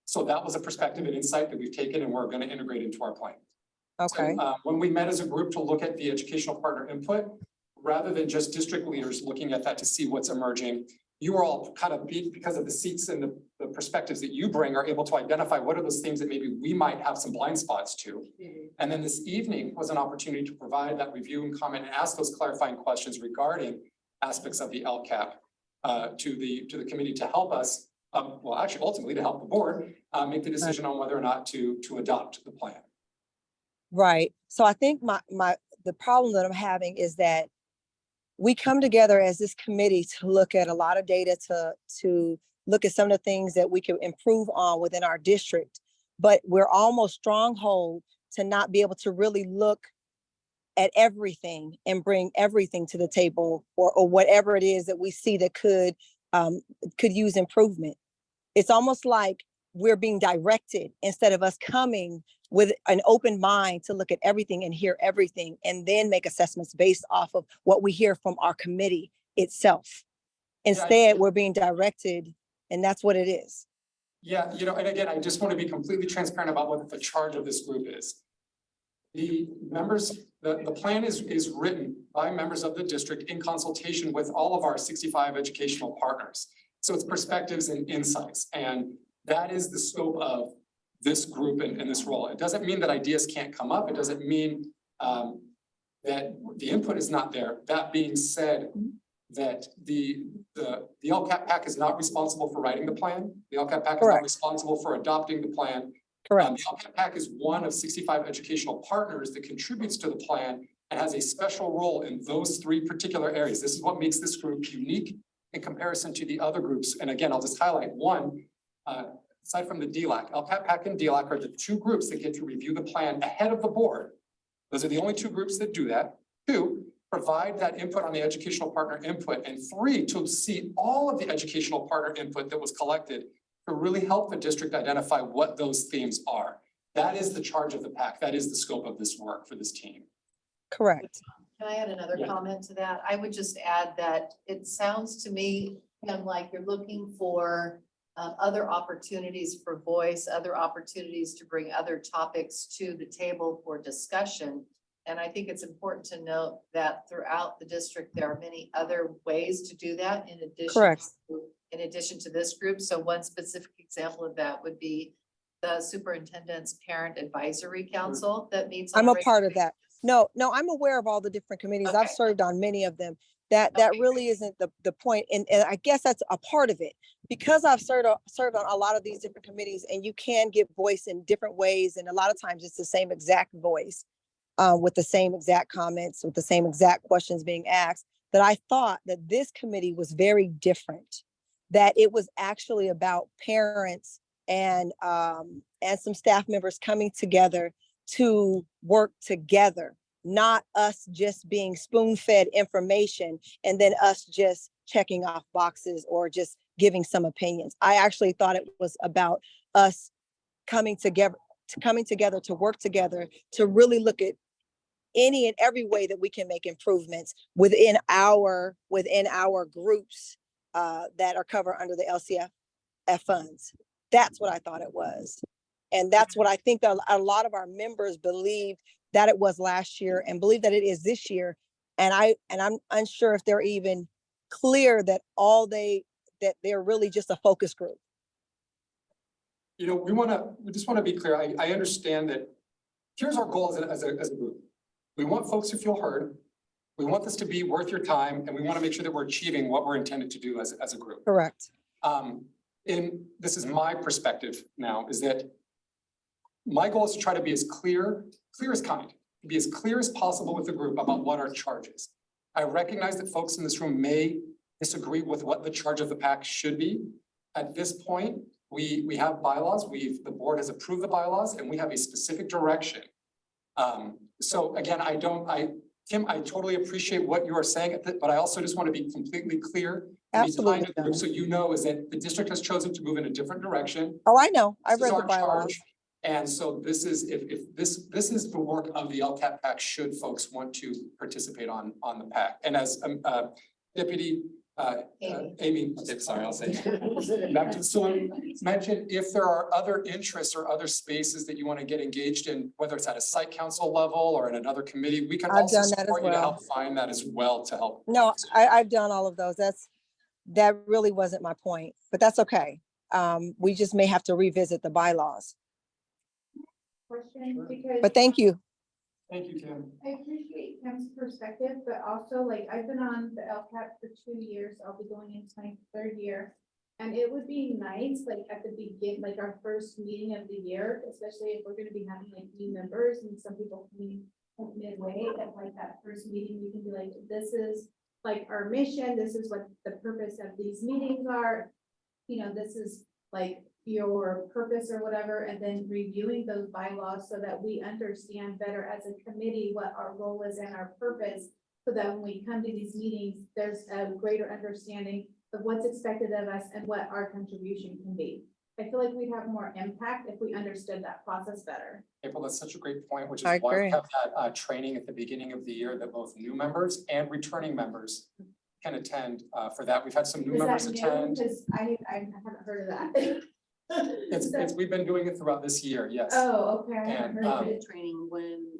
So that was a perspective and insight that we've taken and we're going to integrate into our plan. Okay. So, when we met as a group to look at the educational partner input, rather than just district leaders looking at that to see what's emerging, you are all kind of, because of the seats and the perspectives that you bring, are able to identify what are those things that maybe we might have some blind spots to. And then this evening was an opportunity to provide that review and comment and ask those clarifying questions regarding aspects of the LCAP to the committee to help us, well, actually ultimately to help the board make the decision on whether or not to adopt the plan. Right. So I think the problem that I'm having is that we come together as this committee to look at a lot of data to look at some of the things that we can improve on within our district, but we're almost stronghold to not be able to really look at everything and bring everything to the table or whatever it is that we see that could use improvement. It's almost like we're being directed instead of us coming with an open mind to look at everything and hear everything and then make assessments based off of what we hear from our committee itself. Instead, we're being directed, and that's what it is. Yeah, and again, I just want to be completely transparent about what the charge of this group is. The members, the plan is written by members of the district in consultation with all of our 65 educational partners. So it's perspectives and insights, and that is the scope of this group and this role. It doesn't mean that ideas can't come up. It doesn't mean that the input is not there. That being said, that the LCAP PAC is not responsible for writing the plan. The LCAP PAC is not responsible for adopting the plan. Correct. The LCAP PAC is one of 65 educational partners that contributes to the plan and has a special role in those three particular areas. This is what makes this group unique in comparison to the other groups. And again, I'll just highlight one. Aside from the DLAC, LCAP PAC and DLAC are the two groups that get to review the plan ahead of the board. Those are the only two groups that do that. 2, provide that input on the educational partner input, and 3, to see all of the educational partner input that was collected to really help the district identify what those themes are. That is the charge of the PAC. That is the scope of this work for this team. Correct. Can I add another Yeah. comment to that? I would just add that it sounds to me, Kim, like you're looking for other opportunities for voice, other opportunities to bring other topics to the table for discussion. And I think it's important to note that throughout the district, there are many other ways to do that in addition. Correct. In addition to this group. So one specific example of that would be the superintendent's parent advisory council that meets. on I'm a regular part of that. basis. No, I'm aware of all the different committees. Okay. I've served on many of them. That Okay, really isn't the point. And I guess that's a part of it. Because I've served on a lot of these different committees, and you can get voice in different ways. And a lot of times it's the same exact voice, with the same exact comments, with the same exact questions being asked, that I thought that this committee was very different. That it was actually about parents and some staff members coming together to work together, not us just being spoon-fed information and then us just checking off boxes or just giving some opinions. I actually thought it was about us coming together to work together to really look at any and every way that we can make improvements within our groups that are covered under the LCAP funds. That's what I thought it was. And that's what I think that a lot of our members believed that it was last year and believe that it is this year. And I'm unsure if they're even clear that that they're really just a focus group. You know, we just want to be clear. I understand that here's our goal as a group. We want folks to feel heard. We want this to be worth your time, and we want to make sure that we're achieving what we're intended to do as a group. Correct. And this is my perspective now, is that my goal is to try to be as clear as kind, to be as clear as possible with the group about what our charge is. I recognize that folks in this room may disagree with what the charge of the PAC should be. At this point, we have bylaws. The board has approved the bylaws, and we have a specific direction. So again, Kim, I totally appreciate what you are saying, but I also just want to be completely clear. and be kind to the group, so you know, is that the district has chosen to move in a different direction. Oh, I know. I've This is read the our bylaws. charge. And so this is, if this is the work of the LCAP PAC, should folks want to participate on the PAC. And as Deputy Amy, sorry, I'll say. Mentioned, if there are other interests or other spaces that you want to get engaged in, whether it's at a site council level or in another committee, we can I've also done that as support you to well. help find that as well to help. No, I've done all of those. That really wasn't my point, but that's okay. We just may have to revisit the bylaws, Question, because but thank you. Thank you, Kim. I appreciate Kim's perspective, but also like I've been on the LCAP for 2 years. I'll be going into my 3rd year. And it would be nice, like at the beginning, like our first meeting of the year, especially if we're gonna be having like new members and some people coming midway, at like that first meeting, we can be like, this is like our mission, this is what the purpose of these meetings are. You know, this is like your purpose or whatever, and then reviewing those bylaws so that we understand better as a committee what our role is and our purpose. So that when we come to these meetings, there's a greater understanding of what's expected of us and what our contribution can be. I feel like we'd have more impact if we understood that process better. April, that's such a great point, which is I why we agree. have that training at the beginning of the year that both new members and returning members can attend for that. We've had some new Is members that new? attend. Because I haven't heard of that. We've been doing it throughout this year, yes. Oh, okay. I haven't And, heard of it. Training when,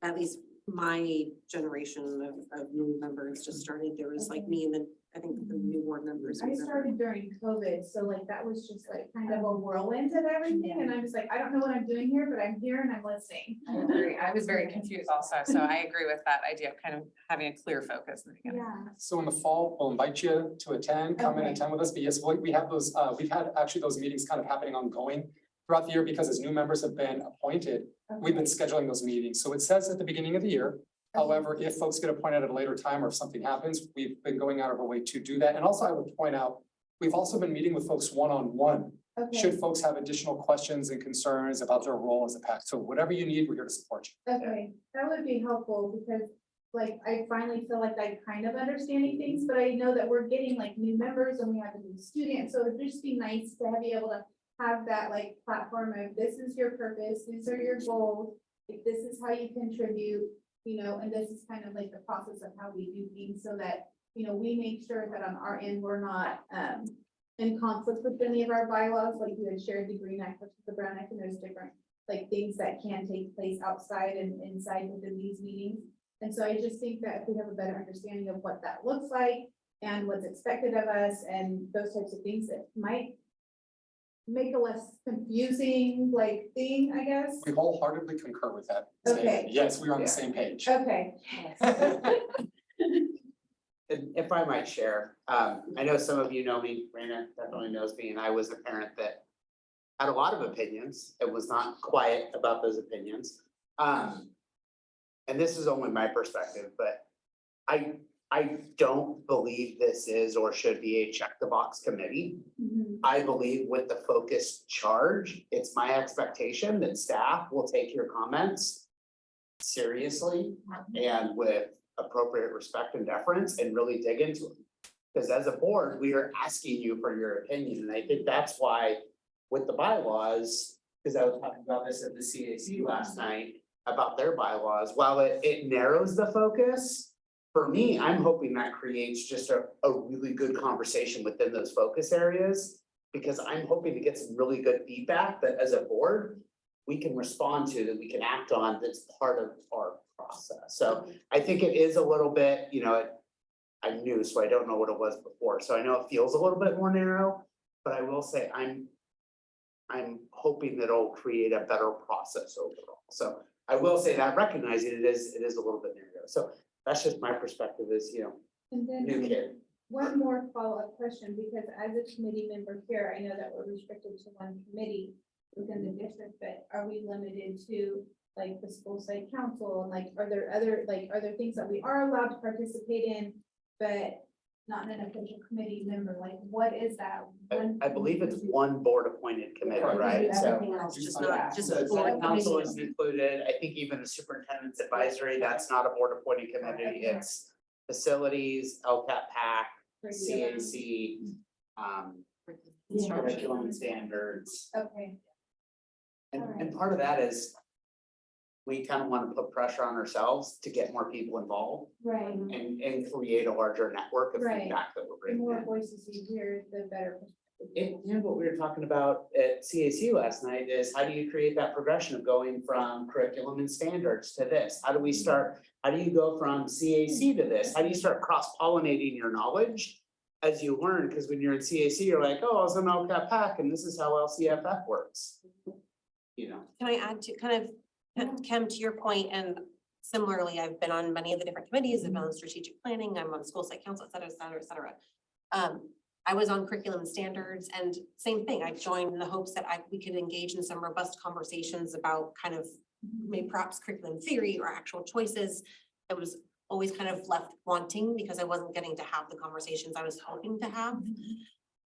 at least my generation of new members just started, there was like me and then I think the new board members. I started during COVID, so like that was just like kind of a whirlwind of everything, and I'm just like, I don't know what I'm doing here, but I'm here and I'm listening. I agree. I was very confused also, so I agree with that idea of kind of having a clear focus in the beginning. Yeah. So in the fall, we'll invite you to attend, come and Okay. attend with us. But yes, we have those, we've had actually those meetings kind of happening ongoing throughout the year because as new members have been appointed, we've been scheduling those meetings. So it says at the beginning of the year. However, if folks get appointed at a later time or if something happens, we've been going out of our way to do that. And also I would point out, we've also been meeting with folks one-on-one. Okay. Should folks have additional questions and concerns about their role as a PAC. So whatever you need, we're here to support you. Okay, that would be helpful because like, I finally feel like I'm kind of understanding things, but I know that we're getting like new members and we have a new student, so it'd just be nice to be able to have that like platform of this is your purpose, these are your goals, like this is how you contribute, you know, and this is kind of like the process of how we do things so that, you know, we make sure that on our end, we're not, in conflict with any of our bylaws, like you had shared the Green Act versus the Brown Act, and there's different like things that can take place outside and inside within these meetings. And so I just think that if we have a better understanding of what that looks like and what's expected of us and those types of things, that might make a less confusing like thing, I guess. We wholeheartedly concur with that. Okay. statement. Yes, we are on the Yeah. same page. Okay. And if I might share, I know some of you know me, Raina definitely knows me, and I was a parent that had a lot of opinions. It was not quiet about those opinions. And this is only my perspective, but I don't believe this is or should be a check the box committee. I believe with the focused charge, it's my expectation that staff will take your comments seriously and with appropriate respect and deference and really dig into them. Because as a board, we are asking you for your opinion, and I think that's why with the bylaws, because I was talking about this at the CAC last night about their bylaws, while it narrows the focus, for me, I'm hoping that creates just a really good conversation within those focus areas. Because I'm hoping to get some really good feedback that as a board, we can respond to, that we can act on, that's part of our process. So I think it is a little bit, you know, I'm new, so I don't know what it was before, so I know it feels a little bit more narrow, but I will say I'm hoping that it'll create a better process overall. So I will say that, recognizing it is a little bit narrow. So that's just my perspective as, you know, And then new kid. one more follow-up question, because as a committee member here, I know that we're restricted to one committee within the district, but are we limited to like the school site council? And like, are there things that we are allowed to participate in, but not in an official committee member? Like, what is that? I believe it's one board appointed committee, right? So. Everything else, just Yeah. not, just. So board the council committee. is included, I think even the superintendent's advisory, that's not a board appointed committee, it's facilities, LCAP PAC, CAC, curriculum and standards. Okay, And part of that is we kind of want to put pressure on ourselves to get more people involved right. and create a larger network of Right. feedback that we're The bringing more in. voices you hear, the better. And what we were talking about at CAC last night is how do you create that progression of going from curriculum and standards to this? How do we start, how do you go from CAC to this? How do you start cross-pollinating your knowledge as you learn? Because when you're in CAC, you're like, oh, I was an LCAP PAC and this is how LCFF works. You know, Can I add to kind of, Kim, to your point, and similarly, I've been on many of the different committees, I've been on strategic planning, I'm on school site council, et cetera, et cetera, et cetera. I was on curriculum and standards, and same thing, I joined in the hopes that we could engage in some robust conversations about kind of maybe perhaps curriculum theory or actual choices. I was always kind of left wanting because I wasn't getting to have the conversations I was hoping to have.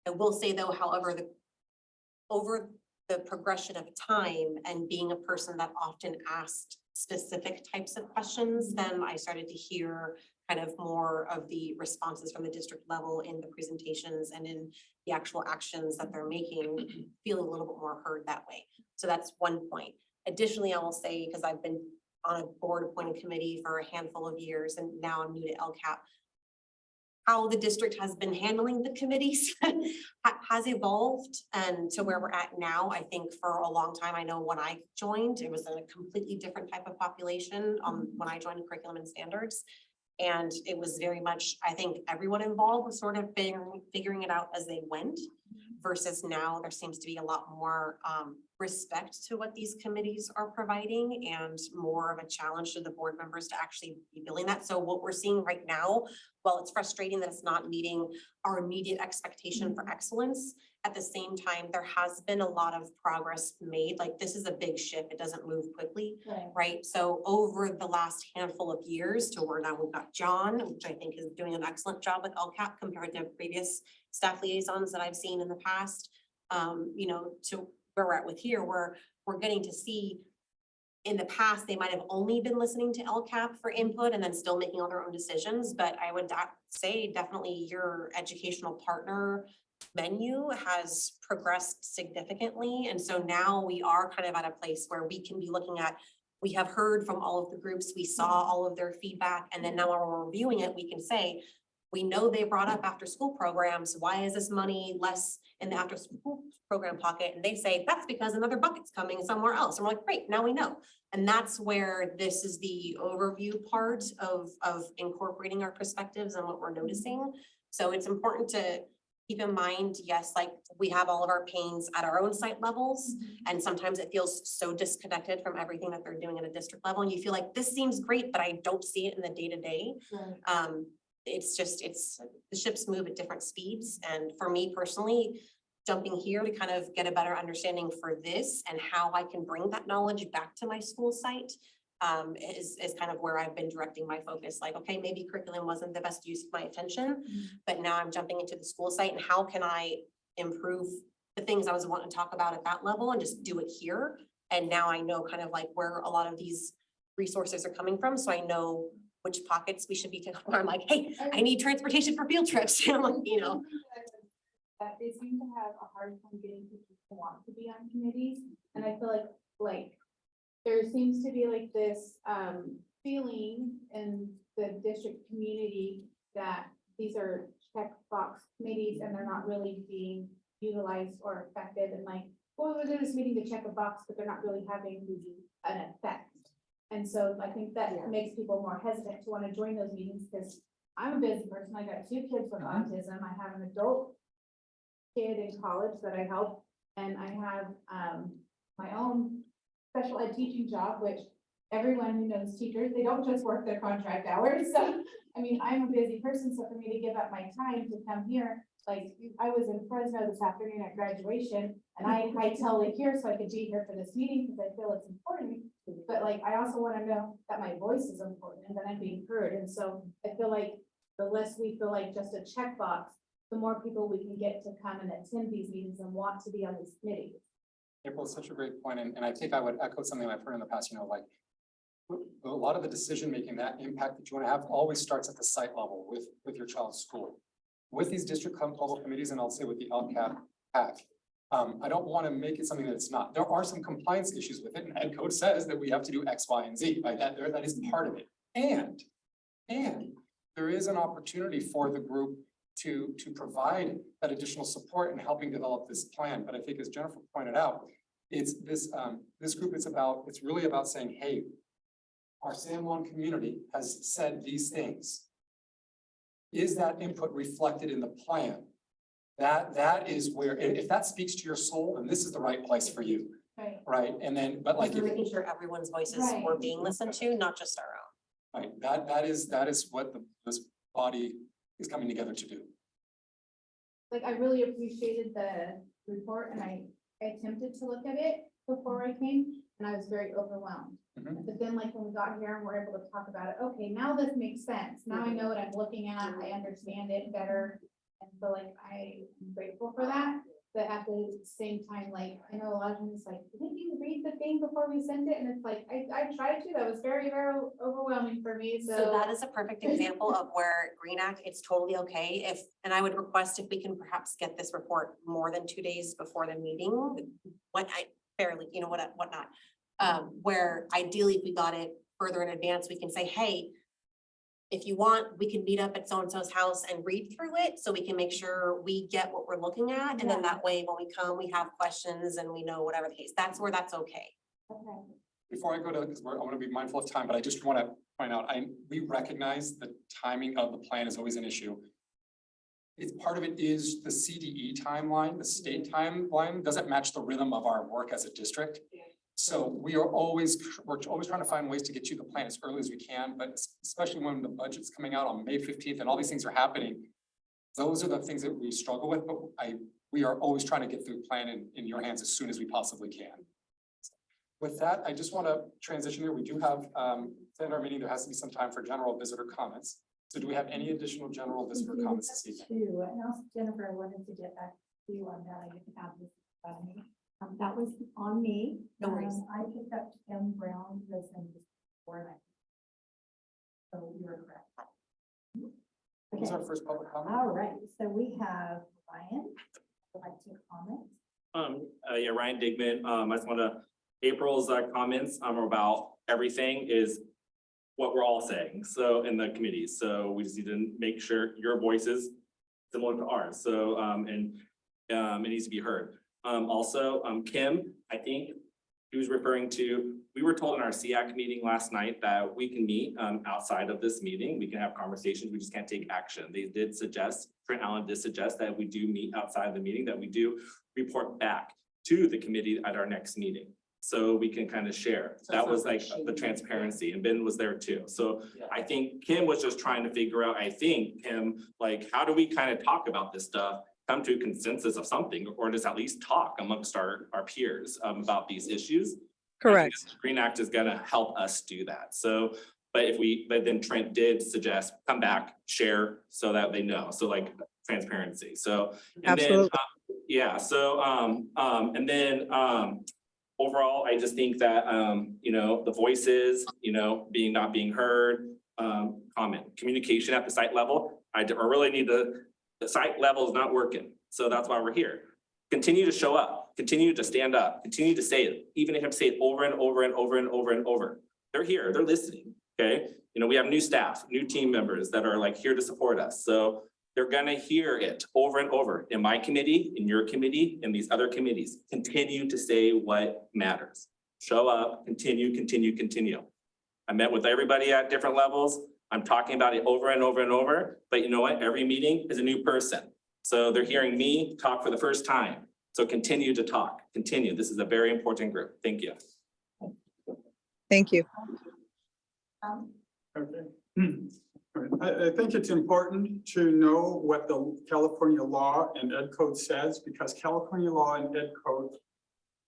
I will say though, however, over the progression of time and being a person that often asked specific types of questions, then I started to hear kind of more of the responses from the district level in the presentations and in the actual actions that they're making, feel a little bit more heard that way. So that's one point. Additionally, I will say, because I've been on a board appointed committee for a handful of years and now I'm new to LCAP, how the district has been handling the committees has evolved, and to where we're at now. I think for a long time, I know when I joined, it was a completely different type of population when I joined curriculum and standards. And it was very much, I think everyone involved was sort of figuring it out as they went, versus now there seems to be a lot more respect to what these committees are providing and more of a challenge to the board members to actually be building that. So what we're seeing right now, while it's frustrating that it's not meeting our immediate expectation for excellence, at the same time, there has been a lot of progress made. Like, this is a big ship. It doesn't move quickly, right? So over the last handful of years to where now we've got John, which I think is doing an excellent job with LCAP compared to previous staff liaisons that I've seen in the past, you know, to where we're at with here, where we're getting to see in the past, they might have only been listening to LCAP for input and then still making all their own decisions, but I would say definitely your educational partner menu has progressed significantly. And so now we are kind of at a place where we can be looking at, we have heard from all of the groups, we saw all of their feedback, and then now when we're reviewing it, we can say, we know they brought up after school programs, why is this money less in the after school program pocket? And they say, that's because another bucket's coming somewhere else. And we're like, great, now we know. And that's where this is the overview part of incorporating our perspectives and what we're noticing. So it's important to keep in mind, yes, like we have all of our pains at our own site levels. And sometimes it feels so disconnected from everything that they're doing at a district level. And you feel like this seems great, but I don't see it in the day-to-day. It's just, the ships move at different speeds. And for me personally, jumping here to kind of get a better understanding for this and how I can bring that knowledge back to my school site is kind of where I've been directing my focus. Like, okay, maybe curriculum wasn't the best use of my attention, but now I'm jumping into the school site and how can I improve the things I was wanting to talk about at that level and just do it here. And now I know kind of like where a lot of these resources are coming from. So I know which pockets we should be taking. I'm like, hey, I need transportation for field trips. I'm like, you know. That they seem to have a hard time getting people who want to be on committees, and I feel like there seems to be like this feeling in the district community that these are checkbox committees and they're not really being utilized or effective, and like, well, we're doing this meeting to check a box, but they're not really having an effect. And so I think that makes people more hesitant to want to join those meetings, because I'm a busy person. I got 2 kids with autism. I have an adult kid in college that I help, and I have my own special ed teaching job, which everyone who knows teachers, they don't just work their contract hours. So, I mean, I'm a busy person, so for me to give up my time to come here, like I was in Fresno this afternoon at graduation, and I hightailed it here so I could be here for this meeting because I feel it's important. But like, I also want to know that my voice is important and that I'm being heard. And so I feel like the less we feel like just a checkbox, the more people we can get to come and attend these meetings and want to be on these committees. April, it's such a great point, and I think I would echo something I've heard in the past, like a lot of the decision-making, that impact that you want to have always starts at the site level with your child's school. With these district level committees, and I'll say with the LCAP PAC, I don't want to make it something that it's not. There are some compliance issues with it, and Ed Code says that we have to do X, Y, and Z, right? That is part of it. And there is an opportunity for the group to provide that additional support in helping develop this plan. But I think, as Jennifer pointed out, it's this group, it's really about saying, hey, our San Juan community has said these things. Is that input reflected in the plan? That is where, if that speaks to your soul, then this is the right place for you. Right. And then, but like, We're making sure everyone's voices were being listened to, not just our own. Right, that is what this body is coming together to do. Like, I really appreciated the report, and I attempted to look at it before I came, and I was very overwhelmed. But then like when we got here and we're able to talk about it, okay, now this makes sense. Now I know what I'm looking at. I understand it better. And so like, I'm grateful for that. But at the same time, like, I know a lot of times like, didn't you read the thing before we sent it? And it's like, I tried to, that was very, very overwhelming for me. So that is a perfect example of where Green Act, it's totally okay if, and I would request if we can perhaps get this report more than 2 days before the meeting, whatnot. Where ideally, if we got it further in advance, we can say, hey, if you want, we can meet up at so-and-so's house and read through it so we can make sure we get what we're looking at. And then that way, when we come, we have questions and we know whatever the case, that's where that's okay. Okay. Before I go to, because I want to be mindful of time, but I just want to point out, we recognize the timing of the plan is always an issue. It's part of it is the CDE timeline, the state timeline doesn't match the rhythm of our work as a district. So we're always trying to find ways to get you the plan as early as we can, but especially when the budget's coming out on May 15th and all these things are happening. Those are the things that we struggle with, but we are always trying to get the plan in your hands as soon as we possibly can. With that, I just want to transition here. We do have, in our meeting, there has to be some time for general visitor comments. So do we have any additional general visitor comments this evening? And also Jennifer, I wanted to get back to you on that. I didn't have this. That was on me. No worries. I picked up M. Brown, president of board. So you're correct. What was Okay. our first public comment? All right, so we have Ryan, would like to comment. Yeah, Ryan Digman, I just wanna, April's comments are about everything is what we're all saying, so in the committee, so we just need to make sure your voice is similar to ours, so, it needs to be heard. Also, Kim, I think he was referring to, we were told in our SEAC meeting last night that we can meet, outside of this meeting, we can have conversations, we just can't take action. They did suggest, Trent Allen did suggest that we do meet outside of the meeting, that we do report back to the committee at our next meeting. So we can kind of share. So That it's was not like like the she- transparency, and Ben was there too. So Yeah. I think Kim was just trying to figure out, I think, Kim, like, how do we kind of talk about this stuff? Come to a consensus of something, or just at least talk amongst our peers about these issues. Correct. I think Green Act is gonna help us do that. So, but then Trent did suggest, come back, share, so that they know. So like transparency. So. and then, Absolutely. Yeah, so, and then, overall, I just think that, you know, the voices, you know, not being heard, communication at the site level. I really need the site level is not working, so that's why we're here. Continue to show up, continue to stand up, continue to say it, even if you have to say it over and over and over and over and over. They're here, they're listening, okay? You know, we have new staff, new team members that are like here to support us, so they're gonna hear it over and over in my committee, in your committee, in these other committees. Continue to say what matters. Show up, continue, continue, continue. I met with everybody at different levels. I'm talking about it over and over and over, but you know what? Every meeting is a new person. So they're hearing me talk for the first time. So continue to talk, continue. This is a very important group. Thank you. Thank you. Okay. I think it's important to know what the California law and Ed Code says, because California law and Ed Code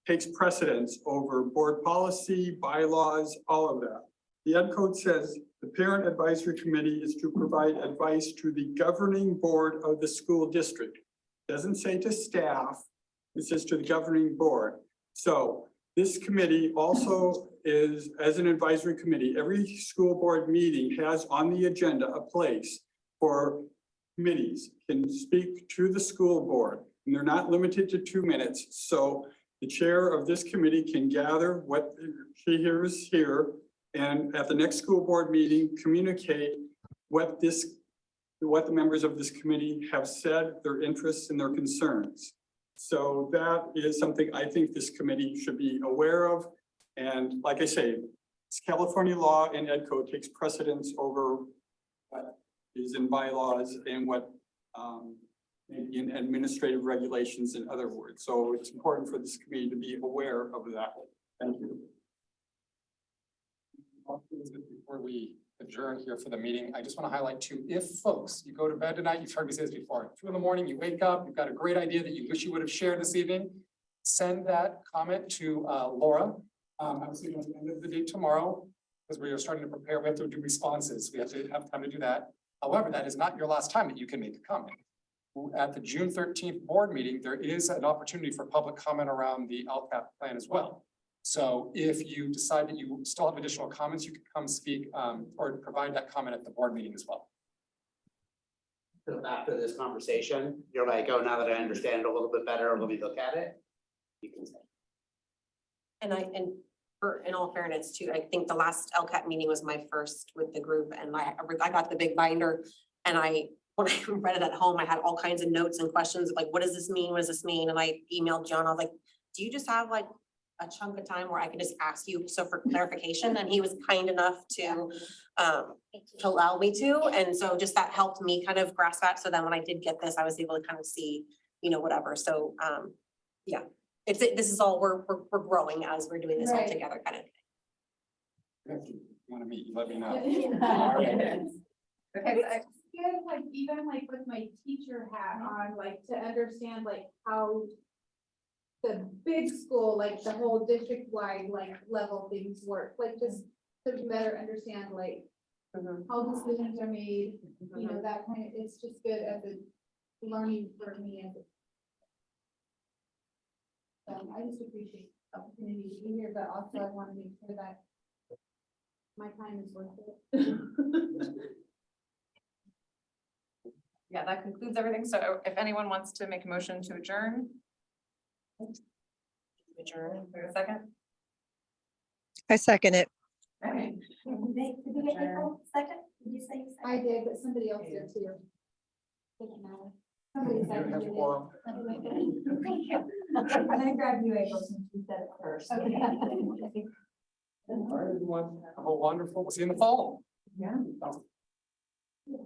takes precedence over board policy, bylaws, all of that. The Ed Code says the Parent Advisory Committee is to provide advice to the governing board of the school district. Doesn't say to staff, it says to the governing board. So this committee also is, as an advisory committee, every school board meeting has on the agenda a place for committees can speak to the school board, and they're not limited to 2 minutes. So the chair of this committee can gather what she hears here, and at the next school board meeting, communicate what the members of this committee have said, their interests and their concerns. So that is something I think this committee should be aware of. And like I say, it's California law and Ed Code takes precedence over what is in bylaws and what maybe in administrative regulations, in other words. So it's important for this committee to be aware of that. Thank you. Before we adjourn here for the meeting, I just want to highlight too, if folks, you go to bed tonight, you've heard me say this before, 2 a.m, you wake up, you've got a great idea that you wish you would have shared this evening, send that comment to Laura. I was thinking at the end of the day tomorrow, because we are starting to prepare, we have to do responses. We have to have time to do that. However, that is not your last time that you can make a comment. At the June 13th board meeting, there is an opportunity for public comment around the LCAP plan as well. So if you decide that you still have additional comments, you can come speak or provide that comment at the board meeting as well. So after this conversation, you're like, oh, now that I understand it a little bit better, let me look at it. You can say. And in all fairness too, I think the last LCAP meeting was my first with the group, and I got the big binder, and when I read it at home, I had all kinds of notes and questions of like, what does this mean? What does this mean? And I emailed John, I was like, do you just have like a chunk of time where I could just ask you so for clarification? And he was kind enough to allow me to, and so just that helped me kind of grasp that. So then when I did get this, I was able to kind of see, whatever. So yeah, this is all we're growing as we're doing this all Right. together, kind of. If you want to meet, you let me know. Okay, good, like even like with my teacher hat on, like to understand like how the big school, like the whole district wide, like level things work, like just to better understand like how decisions are made, that kind of, it's just good as a learning for me as a I just appreciate the opportunity to be here, but also I want to make sure that my time is worth it. Yeah, that concludes everything. So if anyone wants to make a motion to adjourn. Adjourn, for a second. I second it. Okay. Did you get April second? Did you say I second? did, but somebody else did too. Doesn't matter. Somebody You said have it. quorum. I'm gonna grab you, April, since you said it first. Okay. All right, everyone, have a wonderful, see you in the fall. Yeah. Yeah.